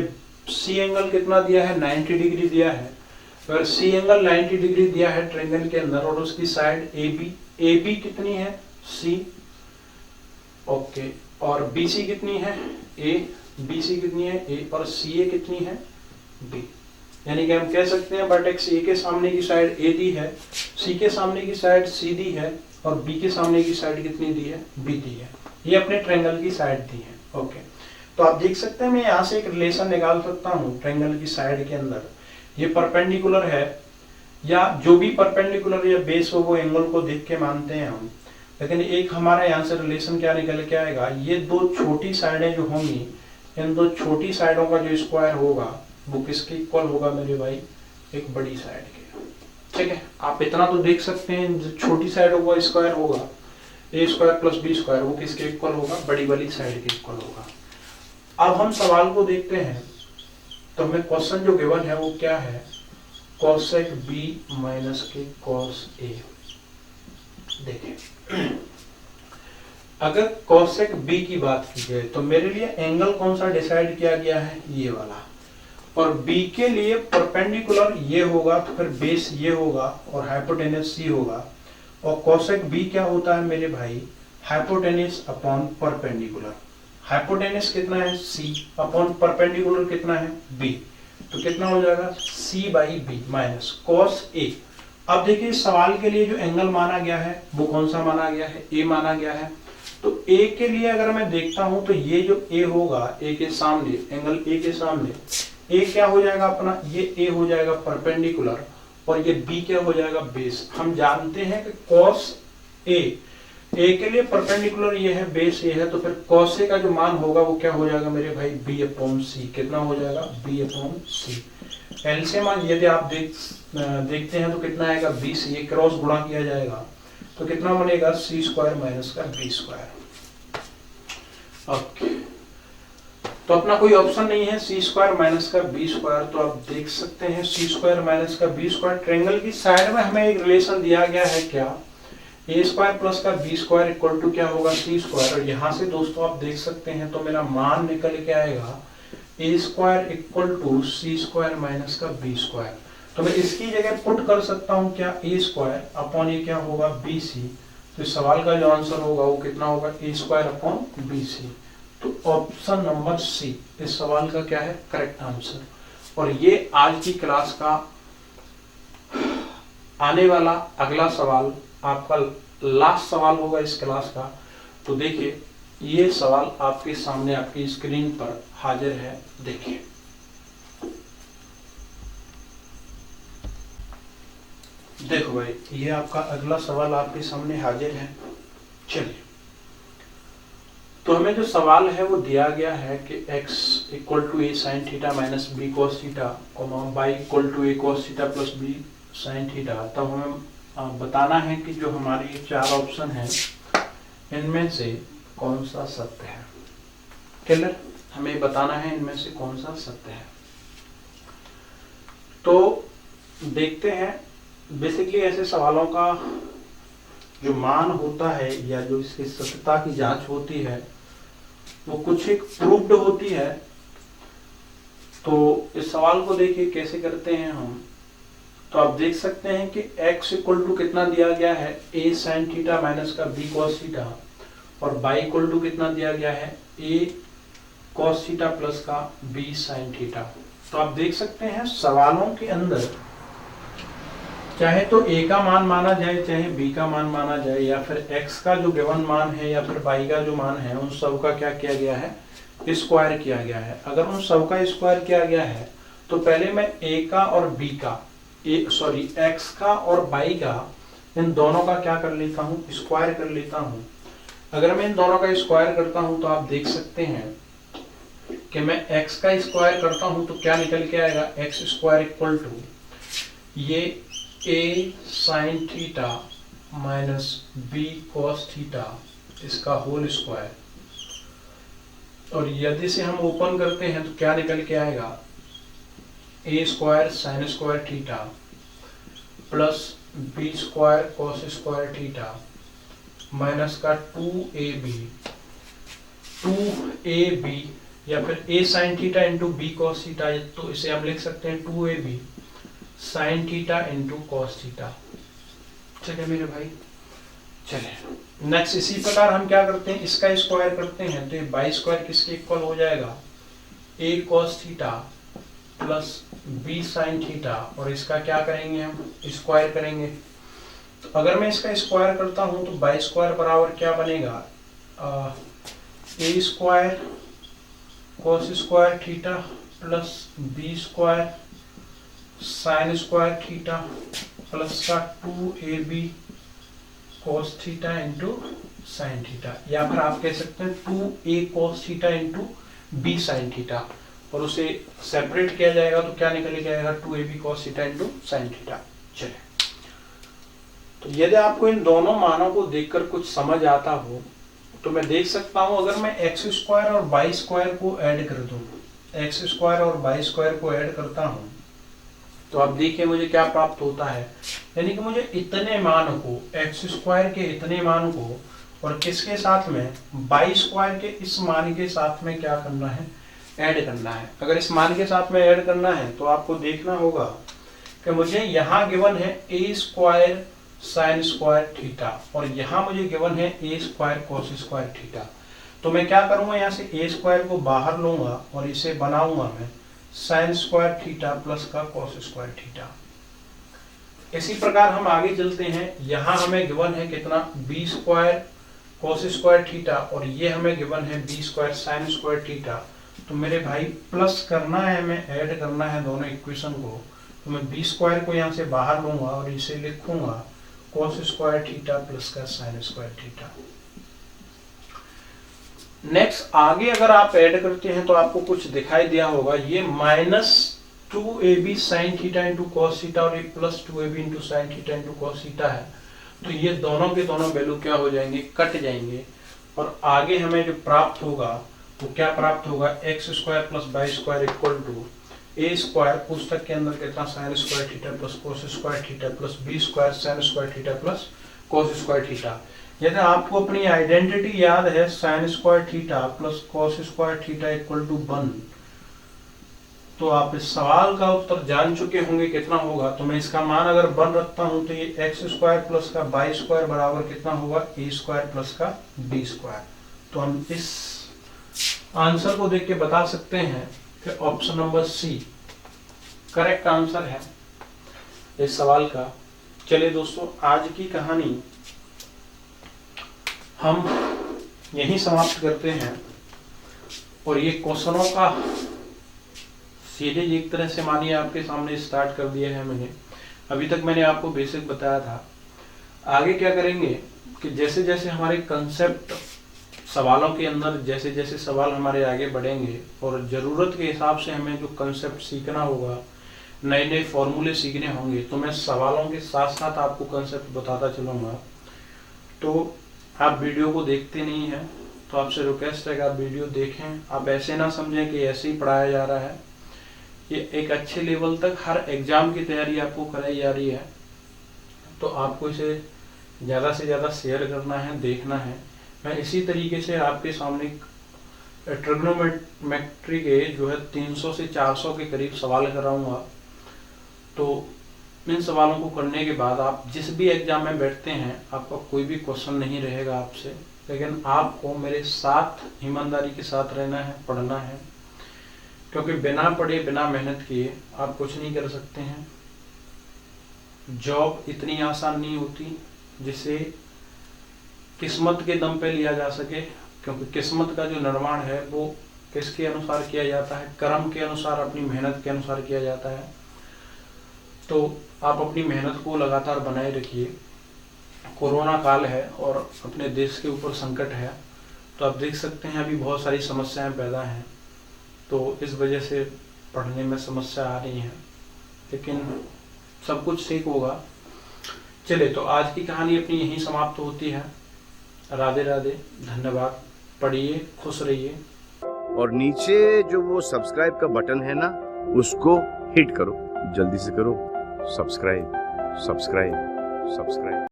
सी एंगल कितना दिया है 90 डिग्री दिया है, अगर सी एंगल 90 डिग्री दिया है ट्रायंगल के अंदर, और उसकी साइड ए बी कितनी है सी, ओके, और बी सी कितनी है ए, बी सी कितनी है ए, और सी ए कितनी है बी। यानी कि हम कह सकते हैं वर्टेक्स ए के सामने की साइड ए दी है, सी के सामने की साइड सी दी है, और बी के सामने की साइड कितनी दी है बी दी है। ये अपने ट्रायंगल की साइड दी है। ओके, तो आप देख सकते हैं मैं यहाँ से एक रिलेशन निकाल सकता हूँ ट्रायंगल की साइड के अंदर, ये परपेंडिकुलर है, या जो भी परपेंडिकुलर या बेस हो वो एंगल को देख के मानते हैं हम। लेकिन एक हमारा यहाँ से रिलेशन क्या निकल के आएगा, ये दो छोटी साइडें जो होंगी, इन दो छोटी साइडों का जो स्क्वायर होगा वो किसके इक्वल होगा मेरे भाई, एक बड़ी साइड के। ठीक है, आप इतना तो देख सकते हैं, जो छोटी साइडों का स्क्वायर होगा ए स्क्वायर प्लस बी स्क्वायर, वो किसके इक्वल होगा, बड़ी वाली साइड के इक्वल होगा। अब हम सवाल को देखते हैं, तो हमें क्वेश्चन जो गिवन है वो क्या है, कोसेक बी माइनस के कोस ए। देखिए अगर कोसेक बी की बात की जाए तो मेरे लिए एंगल कौन सा डिसाइड किया गया है, ये वाला, और बी के लिए परपेंडिकुलर ये होगा, तो फिर बेस ये होगा और हाइपोटेनस सी होगा, और कोसेक बी क्या होता है मेरे भाई, हाइपोटेनस अपॉन परपेंडिकुलर। हाइपोटेनस कितना है सी, अपॉन परपेंडिकुलर कितना है बी, तो कितना हो जाएगा सी बाई बी माइनस कोस ए अब देखिए इस सवाल के लिए जो एंगल माना गया है वो कौन सा माना गया है, ए माना गया है। तो ए के लिए अगर मैं देखता हूं तो ये जो ए होगा, ए के सामने, एंगल ए के सामने ए क्या हो जाएगा अपना, ये ए हो जाएगा परपेंडिकुलर और ये बी क्या हो जाएगा, बेस। हम जानते हैं कि कॉस ए के लिए परपेंडिकुलर ये है, बेस ए है, तो फिर कॉस ए का जो मान होगा वो क्या हो जाएगा मेरे भाई, बी अपॉन सी। कितना हो जाएगा, बी अपॉन सी। एलसीएम यदि आप देखते हैं तो कितना आएगा, 20। ये क्रॉस गुणा किया जाएगा तो कितना बनेगा, सी स्क्वायर माइनस का बी स्क्वायर। ओके, तो अपना कोई ऑप्शन नहीं है सी स्क्वायर माइनस का बी स्क्वायर। तो आप देख सकते हैं सी स्क्वायर माइनस का बी स्क्वायर। ट्रायंगल की साइड में हमें एक रिलेशन दिया गया है, क्या, ए स्क्वायर प्लस का बी स्क्वायर इक्वल टू क्या होगा, सी स्क्वायर। और यहाँ से दोस्तों आप देख सकते हैं तो मेरा मान निकल के आएगा A square equal to C square minus का बी स्क्वायर। तो मैं इसकी जगह पुट कर सकता हूँ क्या, ए स्क्वायर अपॉन ये क्या होगा, बी सी। तो इस सवाल का जो आंसर होगा वो कितना होगा, ए स्क्वायर अपॉन बी सी। तो ऑप्शन नंबर सी इस सवाल का क्या है, करेक्ट आंसर। और ये आज की क्लास का आने वाला अगला सवाल आपका लास्ट सवाल होगा इस क्लास का। तो देखिए ये सवाल आपके सामने आपकी स्क्रीन पर हाजिर है, देखिए। देखो भाई ये आपका अगला सवाल आपके सामने हाजिर है। चलिए, तो हमें जो सवाल है वो दिया गया है कि x equal to A sine theta minus B cos theta, Y equal to A cos theta plus B sine theta. तब हमें बताना है कि जो हमारी 4 ऑप्शन है इनमें से कौन सा सत्य है। क्लियर, हमें बताना है इनमें से कौन सा सत्य है। तो देखते हैं, बेसिकली ऐसे सवालों का जो मान होता है या जो इसकी सत्यता की जांच होती है वो कुछ एक प्रूव्ड होती है। तो इस सवाल को देखिए कैसे करते हैं हम। तो आप देख सकते हैं कि x इक्वल टू कितना दिया गया है, a sin थीटा माइनस का b cos थीटा, और y इक्वल टू कितना दिया गया है, a cos थीटा प्लस का b sin थीटा। तो आप देख सकते हैं सवालों के अंदर चाहे तो a का मान माना जाए, चाहे b का मान माना जाए, या फिर x का जो गिवन मान है या फिर y का जो मान है, उन सब का क्या किया गया है, स्क्वायर किया गया है। अगर उन सब का स्क्वायर किया गया है तो पहले मैं a का और b का, x का और y का, इन दोनों का क्या कर लेता हूँ, स्क्वायर कर लेता हूँ। अगर मैं इन दोनों का स्क्वायर करता हूँ तो आप देख सकते हैं कि मैं x का स्क्वायर करता हूँ तो क्या निकल के आएगा, x स्क्वायर इक्वल टू ये a sin theta minus b cos theta इसका होल स्क्वायर। और यदि से हम ओपन करते हैं तो क्या निकल के आएगा, a square sine square theta plus b square cos square theta minus का 2ab या फिर a sine theta into b cos theta. तो इसे हम लिख सकते हैं 2ab sine theta into cos theta. ठीक है मेरे भाई, चले नेक्स्ट। इसी प्रकार हम क्या करते हैं, इसका स्क्वायर करते हैं तो ये बाई स्क्वायर किसके इक्वल हो जाएगा, a cos theta plus b sign theta, और इसका क्या करेंगे हम, स्क्वायर करेंगे। तो अगर मैं इसका स्क्वायर करता हूं तो बाई स्क्वायर बराबर क्या बनेगा, a square cos square theta plus b square sine square theta plus का 2ab cos theta into sine theta, या फिर आप कह सकते हैं 2a cos theta into b sign theta, और उसे सेपरेट किया जाएगा तो क्या निकल के आएगा, 2ab cos theta into sine theta. चलिए, तो यदि आपको इन दोनों मानों को देखकर कुछ समझ आता हो तो मैं देख सकता हूं, अगर मैं एक्स स्क्वायर और वाई स्क्वायर को ऐड कर दूं, एक्स स्क्वायर और वाई स्क्वायर को ऐड करता हूं तो आप देखिए मुझे क्या प्राप्त होता है। यानी कि मुझे इतने मान को, एक्स स्क्वायर के इतने मान को और किसके साथ में, वाई स्क्वायर के इस मान के साथ में क्या करना है, ऐड करना है। अगर इस मान के साथ में ऐड करना है तो आपको देखना होगा कि मुझे यहाँ गिवन है a square sine square theta और यहाँ मुझे गिवन है a square cos square theta. तो मैं क्या करूँगा, यहाँ से a स्क्वायर को बाहर लूंगा और इसे बनाऊंगा मैं साइन स्क्वायर थीटा प्लस का कॉस स्क्वायर थीटा। इसी प्रकार हम आगे चलते हैं। यहाँ हमें गिवन है कितना B square cos square theta और ये हमें गिवन है B square sine square theta. तो मेरे भाई प्लस करना है, हमें ऐड करना है दोनों इक्वेशन को। तो मैं बी स्क्वायर को यहाँ से बाहर लूंगा और इसे लिखूंगा कोस स्क्वायर थीटा प्लस का साइन स्क्वायर थीटा। नेक्स्ट आगे अगर आप ऐड करते हैं तो आपको कुछ दिखाई दिया होगा, ये -2ab sine theta into cos theta और ये +2ab into sine theta into cos theta है। तो ये दोनों के दोनों वैल्यू क्या हो जाएंगे, कट जाएंगे और आगे हमें जो प्राप्त होगा वो क्या प्राप्त होगा, x square plus Y square equal to A square पुस्तक के अंदर कितना sine square theta plus cos square theta plus B square sine square theta plus cos square theta. यदि आपको अपनी आइडेंटिटी याद है sine square theta plus cos square theta equal to 1, तो आप इस सवाल का उत्तर जान चुके होंगे कितना होगा। तो मैं इसका मान अगर 1 रखता हूं तो ये एक्स स्क्वायर प्लस का वाई स्क्वायर बराबर कितना होगा, ए स्क्वायर प्लस का बी स्क्वायर। तो हम इस आंसर को देख के बता सकते हैं कि option number C correct answer है इस सवाल का। चलिए दोस्तों, आज की कहानी हम यहीं समाप्त करते हैं और ये क्वेश्चनों का सीरीज एक तरह से मानिए आपके सामने स्टार्ट कर दिया है मैंने। अभी तक मैंने आपको बेसिक बताया था। आगे क्या करेंगे कि जैसे जैसे हमारे कंसेप्ट सवालों के अंदर जैसे जैसे सवाल हमारे आगे बढ़ेंगे और ज़रूरत के हिसाब से हमें जो कंसेप्ट सीखना होगा, नए नए फॉर्मूले सीखने होंगे, तो मैं सवालों के साथ साथ आपको कंसेप्ट बताता चलूँगा। तो आप वीडियो को देखते नहीं हैं तो आपसे रिक्वेस्ट है कि आप वीडियो देखें। आप ऐसे ना समझें कि ऐसे ही पढ़ाया जा रहा है। ये एक अच्छे लेवल तक हर एग्जाम की तैयारी आपको कराई जा रही है, तो आपको इसे ज़्यादा से ज़्यादा शेयर करना है, देखना है। मैं इसी तरीके से आपके सामने ट्रिग्नोमेट्री के जो है 300 से 400 के करीब सवाल कराऊंगा। तो इन सवालों को करने के बाद आप जिस भी एग्जाम में बैठते हैं आपका कोई भी क्वेश्चन नहीं रहेगा आपसे, लेकिन आपको मेरे साथ ईमानदारी के साथ रहना है, पढ़ना है, क्योंकि बिना पढ़े बिना मेहनत किए आप कुछ नहीं कर सकते हैं। जॉब इतनी आसान नहीं होती जिसे किस्मत के दम पे लिया जा सके, क्योंकि किस्मत का जो निर्माण है वो किसके अनुसार किया जाता है, कर्म के अनुसार, अपनी मेहनत के अनुसार किया जाता है। तो आप अपनी मेहनत को लगातार बनाए रखिए। कोरोना काल है और अपने देश के ऊपर संकट है, तो आप देख सकते हैं अभी बहुत सारी समस्याएं पैदा हैं, तो इस वजह से पढ़ने में समस्या आ रही है, लेकिन सब कुछ ठीक होगा। चलिए, तो आज की कहानी अपनी यहीं समाप्त होती है। राधे राधे, धन्यवाद। पढ़िए, खुश रहिए। और नीचे जो वो सब्सक्राइब का बटन है ना, उसको हिट करो, जल्दी से करो। Subscribe subscribe subscribe.